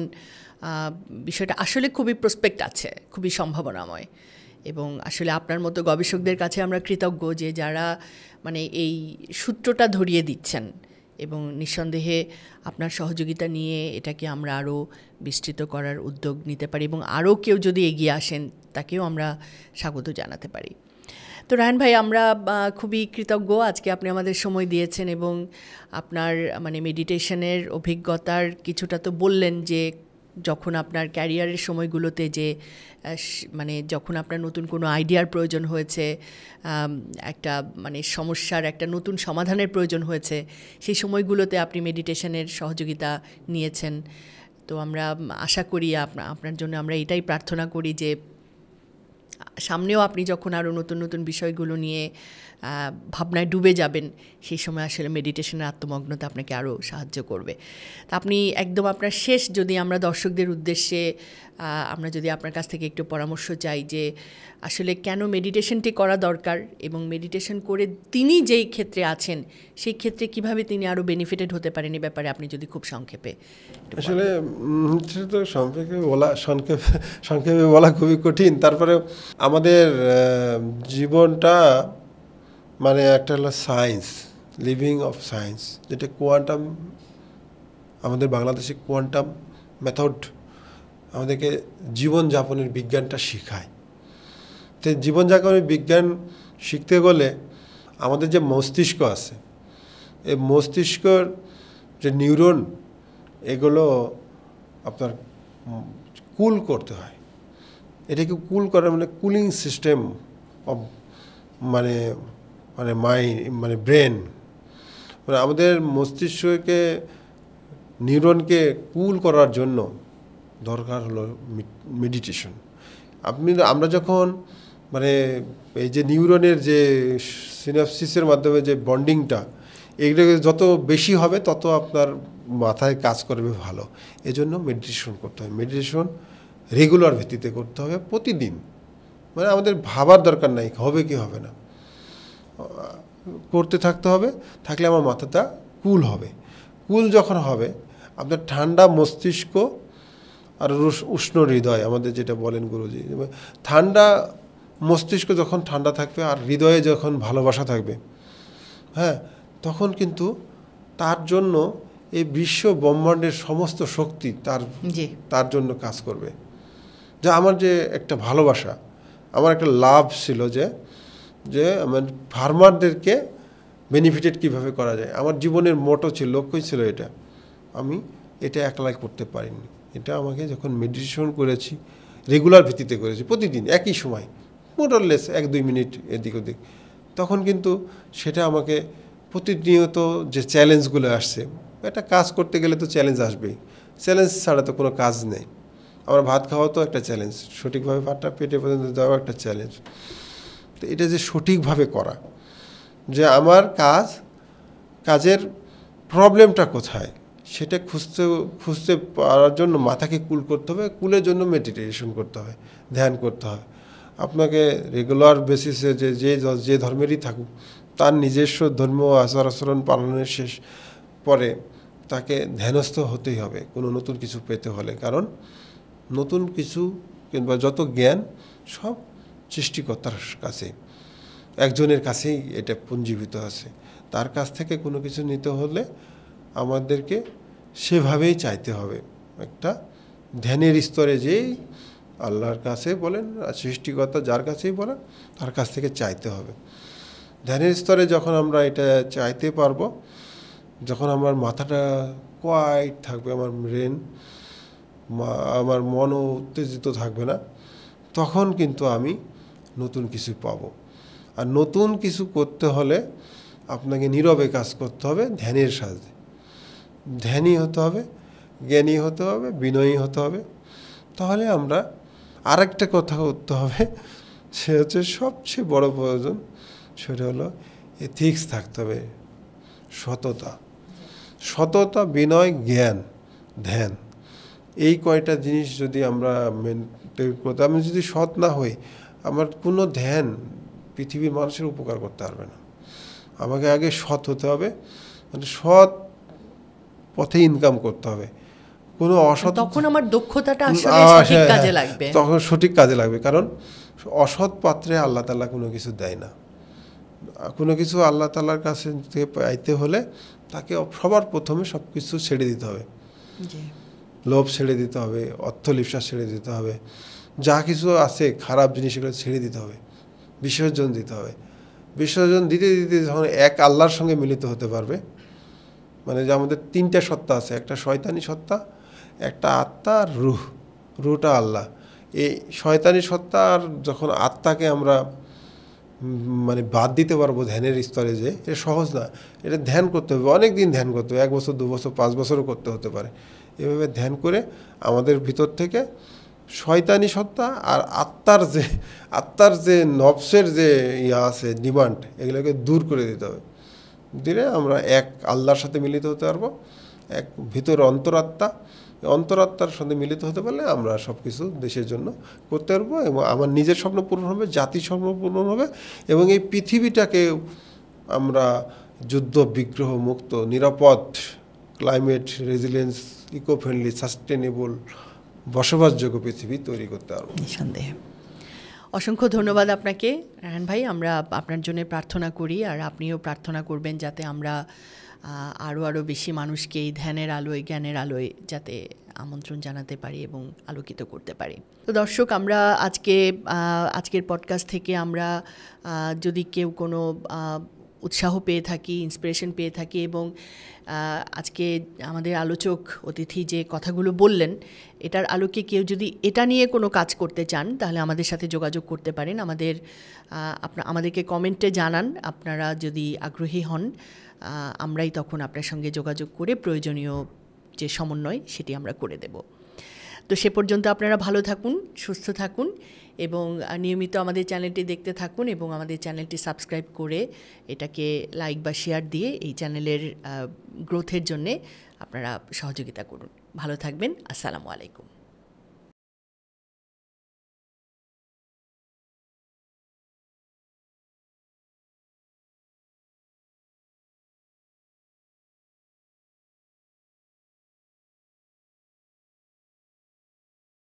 [SPEAKER 1] বিষয়টা আসলে খুবই প্রসপেক্ট আছে, খুবই সম্ভাবনাময়। এবং আসলে আপনার মতো গবেষকদের কাছে আমরা কৃতজ্ঞ যে যারা মানে এই সূত্রটা ধরিয়ে দিচ্ছেন, এবং নিঃসন্দেহে আপনার সহযোগিতা নিয়ে এটাকে আমরা আরও বিস্তৃত করার উদ্যোগ নিতে পারি, এবং আরও কেউ যদি এগিয়ে আসেন তাকেও আমরা স্বাগত জানাতে পারি। তো রায়হান ভাই, আমরা খুবই কৃতজ্ঞ আজকে আপনি আমাদের সময় দিয়েছেন, এবং আপনার মানে মেডিটেশনের অভিজ্ঞতার কিছুটা তো বললেন, যে যখন আপনার ক্যারিয়ারের সময়গুলোতে যে মানে যখন আপনার নতুন কোনো আইডিয়ার প্রয়োজন হয়েছে, একটা মানে সমস্যার একটা নতুন সমাধানের প্রয়োজন হয়েছে, সেই সময়গুলোতে আপনি মেডিটেশনের সহযোগিতা নিয়েছেন। তো আমরা আশা করি আপনার জন্য আমরা এটাই প্রার্থনা করি যে সামনেও আপনি যখন আরও নতুন নতুন বিষয়গুলো নিয়ে ভাবনায় ডুবে যাবেন, সেই সময় আসলে মেডিটেশনের আত্মমগ্নতা আপনাকে আরও সাহায্য করবে। তা আপনি একদম আপনার শেষ, যদি আমরা দর্শকদের উদ্দেশ্যে আমরা যদি আপনার কাছ থেকে একটু পরামর্শ চাই যে আসলে কেন মেডিটেশনটি করা দরকার, এবং মেডিটেশন করে তিনি যেই ক্ষেত্রে আছেন সেই ক্ষেত্রে কিভাবে তিনি আরও বেনিফিটেড হতে পারেন, এই ব্যাপারে আপনি যদি খুব সংক্ষেপে।
[SPEAKER 2] আসলে সেটা তো সংক্ষেপে বলা খুবই কঠিন। তারপরে আমাদের জীবনটা মানে একটা হলো সায়েন্স, লিভিং অফ সায়েন্স, যেটা কোয়ান্টাম, আমাদের বাংলাদেশে কোয়ান্টাম মেথড আমাদেরকে জীবনযাপনের বিজ্ঞানটা শেখায়। তো জীবনযাপনের বিজ্ঞান শিখতে গেলে আমাদের যে মস্তিষ্ক আছে, এই মস্তিষ্কর যে নিউরন, এগুলো আপনার কুল করতে হয়। এটাকে কুল করার মানে কুলিং সিস্টেম অফ মানে মানে মাইন্ড, মানে ব্রেন, মানে আমাদের মস্তিষ্ককে নিউরনকে কুল করার জন্য দরকার হলো মেডিটেশন। আমরা যখন মানে এই যে নিউরনের যে সিনাপসিসের মাধ্যমে যে বন্ডিংটা, এগুলো যত বেশি হবে তত আপনার মাথায় কাজ করবে ভালো। এজন্য মেডিটেশন করতে হবে। মেডিটেশন রেগুলার ভিত্তিতে করতে হবে প্রতিদিন। মানে আমাদের ভাবার দরকার নাই হবে কি হবে না, করতে থাকতে হবে। থাকলে আমার মাথাটা কুল হবে। কুল যখন হবে, আপনার ঠান্ডা মস্তিষ্ক আর উষ্ণ হৃদয়, আমাদের যেটা বলেন গুরুজি, ঠান্ডা মস্তিষ্ক যখন ঠান্ডা থাকবে আর হৃদয়ে যখন ভালোবাসা থাকবে, হ্যাঁ, তখন কিন্তু তার জন্য এই বিশ্ব ব্রহ্মাণ্ডের সমস্ত শক্তি তার জন্য কাজ করবে। যা আমার যে একটা ভালোবাসা, আমার একটা লাভ ছিল যে আমার ফার্মারদেরকে বেনিফিটেড কীভাবে করা যায়, আমার জীবনের মোটো ছিল, লক্ষ্যই ছিল এটা। আমি এটা একলাই করতে পারিনি। এটা আমাকে যখন মেডিটেশন করেছি, রেগুলার ভিত্তিতে করেছি, প্রতিদিন একই সময়, মোরলেস 1-2 মিনিট এদিক ওদিক, তখন কিন্তু সেটা আমাকে প্রতিনিয়ত যে চ্যালেঞ্জগুলো আসছে, একটা কাজ করতে গেলে তো চ্যালেঞ্জ আসবেই, চ্যালেঞ্জ ছাড়া তো কোনো কাজ নেই। আমার ভাত খাওয়া তো একটা চ্যালেঞ্জ, সঠিকভাবে ভাতটা পেটে পর্যন্ত দেওয়া একটা চ্যালেঞ্জ। তো এটা যে সঠিকভাবে করা, যে আমার কাজের প্রবলেমটা কোথায় সেটা খুঁজতে পারার জন্য মাথাকে কুল করতে হবে। কুলের জন্য মেডিটেশন করতে হবে, ধ্যান করতে হবে। আপনাকে রেগুলার বেসিসে যে ধর্মেরই থাকুক, তার নিজস্ব ধর্ম আচার-আচরণ পালনের পরে তাকে ধ্যানস্থ হতেই হবে কোনো নতুন কিছু পেতে হলে। কারণ নতুন কিছু কিংবা যত জ্ঞান সব সৃষ্টিকর্তার কাছে, একজনের কাছেই এটা পুঞ্জীভূত আছে। তার কাছ থেকে কোনো কিছু নিতে হলে আমাদেরকে সেভাবেই চাইতে হবে। একটা ধ্যানের স্তরে যেই আল্লাহর কাছে বলেন, সৃষ্টিকর্তা যার কাছেই বলেন, তার কাছ থেকে চাইতে হবে। ধ্যানের স্তরে যখন আমরা এটা চাইতে পারবো, যখন আমার মাথাটা কোয়াইট থাকবে, আমার ব্রেন, আমার মনও উত্তেজিত থাকবে না, তখন কিন্তু আমি নতুন কিছু পাবো। আর নতুন কিছু করতে হলে আপনাকে নীরবে কাজ করতে হবে, ধ্যানের সাহায্যে। ধ্যানী হতে হবে, জ্ঞানী হতে হবে, বিনয়ী হতে হবে। তাহলে আমরা আরেকটা কথা করতে হবে, সে হচ্ছে সবচেয়ে বড় প্রয়োজন, সেটা হলো এথিক্স থাকতে হবে, সততা, বিনয়, জ্ঞান, ধ্যান। এই কয়টা জিনিস যদি আমরা মেনটেন করতে, আমি যদি সৎ না হই, আমার কোনো ধ্যান পৃথিবীর মানুষের উপকার করতে পারবে না। আমাকে আগে সৎ হতে হবে, মানে সৎ পথে ইনকাম করতে হবে। কোনো অসৎ,
[SPEAKER 1] তখন আমার দক্ষতাটা আসলে সঠিক কাজে লাগবে,
[SPEAKER 2] তখন সঠিক কাজে লাগবে। কারণ অসৎ পাত্রে আল্লাহ তাআলা কোনো কিছু দেয় না। কোনো কিছু আল্লাহ তাআলার কাছে থেকে পাইতে হলে তাকে সবার প্রথমে সব কিছু ছেড়ে দিতে হবে। লোভ ছেড়ে দিতে হবে, অর্থ লিপ্সা ছেড়ে দিতে হবে, যা কিছু আছে খারাপ জিনিস এগুলো ছেড়ে দিতে হবে, বিসর্জন দিতে হবে। বিসর্জন দিতে দিতে যখন এক আল্লাহর সঙ্গে মিলিত হতে পারবে, মানে যে আমাদের তিনটা সত্তা আছে, একটা শয়তানি সত্তা, একটা আত্মা আর রুহ। রুহটা আল্লাহ। এই শয়তানি সত্তার যখন আত্মাকে আমরা মানে বাদ দিতে পারবো ধ্যানের স্তরে, যে এটা সহজ না, এটা ধ্যান করতে হবে, অনেক দিন ধ্যান করতে হবে, 1 বছর 2 বছর 5 বছরও করতে হতে পারে। এভাবে ধ্যান করে আমাদের ভিতর থেকে শয়তানি সত্তা আর আত্মার যে নফসের যে আছে ডিমান্ড, এগুলোকে দূর করে দিতে হবে। দিলে আমরা এক আল্লাহর সাথে মিলিত হতে পারবো, এক ভিতর অন্তরাত্মার সাথে মিলিত হতে পারলে আমরা সব কিছু দেশের জন্য করতে পারবো, এবং আমার নিজের স্বপ্ন পূরণ হবে, জাতির স্বপ্ন পূরণ হবে, এবং এই পৃথিবীটাকে আমরা যুদ্ধ বিগ্রহ মুক্ত, নিরাপদ, climate resilience, eco friendly, sustainable, বসবাসযোগ্য পৃথিবী তৈরি করতে পারবো
[SPEAKER 1] নিঃসন্দেহে। অসংখ্য ধন্যবাদ আপনাকে রায়হান ভাই। আমরা আপনার জন্য প্রার্থনা করি, আর আপনিও প্রার্থনা করবেন যাতে আমরা আরও বেশি মানুষকে এই ধ্যানের আলোয়, জ্ঞানের আলোয় যাতে আমন্ত্রণ জানাতে পারি এবং আলোকিত করতে পারি। তো দর্শক, আমরা আজকের পডকাস্ট থেকে আমরা যদি কেউ কোনো উৎসাহ পেয়ে থাকি, ইন্সপিরেশন পেয়ে থাকি, এবং আজকে আমাদের আলোচক অতিথি যে কথাগুলো বললেন, এটার আলোকে কেউ যদি এটা নিয়ে কোনো কাজ করতে চান, তাহলে আমাদের সাথে যোগাযোগ করতে পারেন। আমাদেরকে কমেন্টে জানান আপনারা যদি আগ্রহী হন। আমরাই তখন আপনার সঙ্গে যোগাযোগ করে প্রয়োজনীয় যে সমন্বয় সেটি আমরা করে দেব। তো সে পর্যন্ত আপনারা ভালো থাকুন, সুস্থ থাকুন, এবং নিয়মিত আমাদের চ্যানেলটি দেখতে থাকুন, এবং আমাদের চ্যানেলটি সাবস্ক্রাইব করে এটাকে লাইক বা শেয়ার দিয়ে এই চ্যানেলের গ্রোথের জন্যে আপনারা সহযোগিতা করুন। ভালো থাকবেন। আসসালামু আলাইকুম।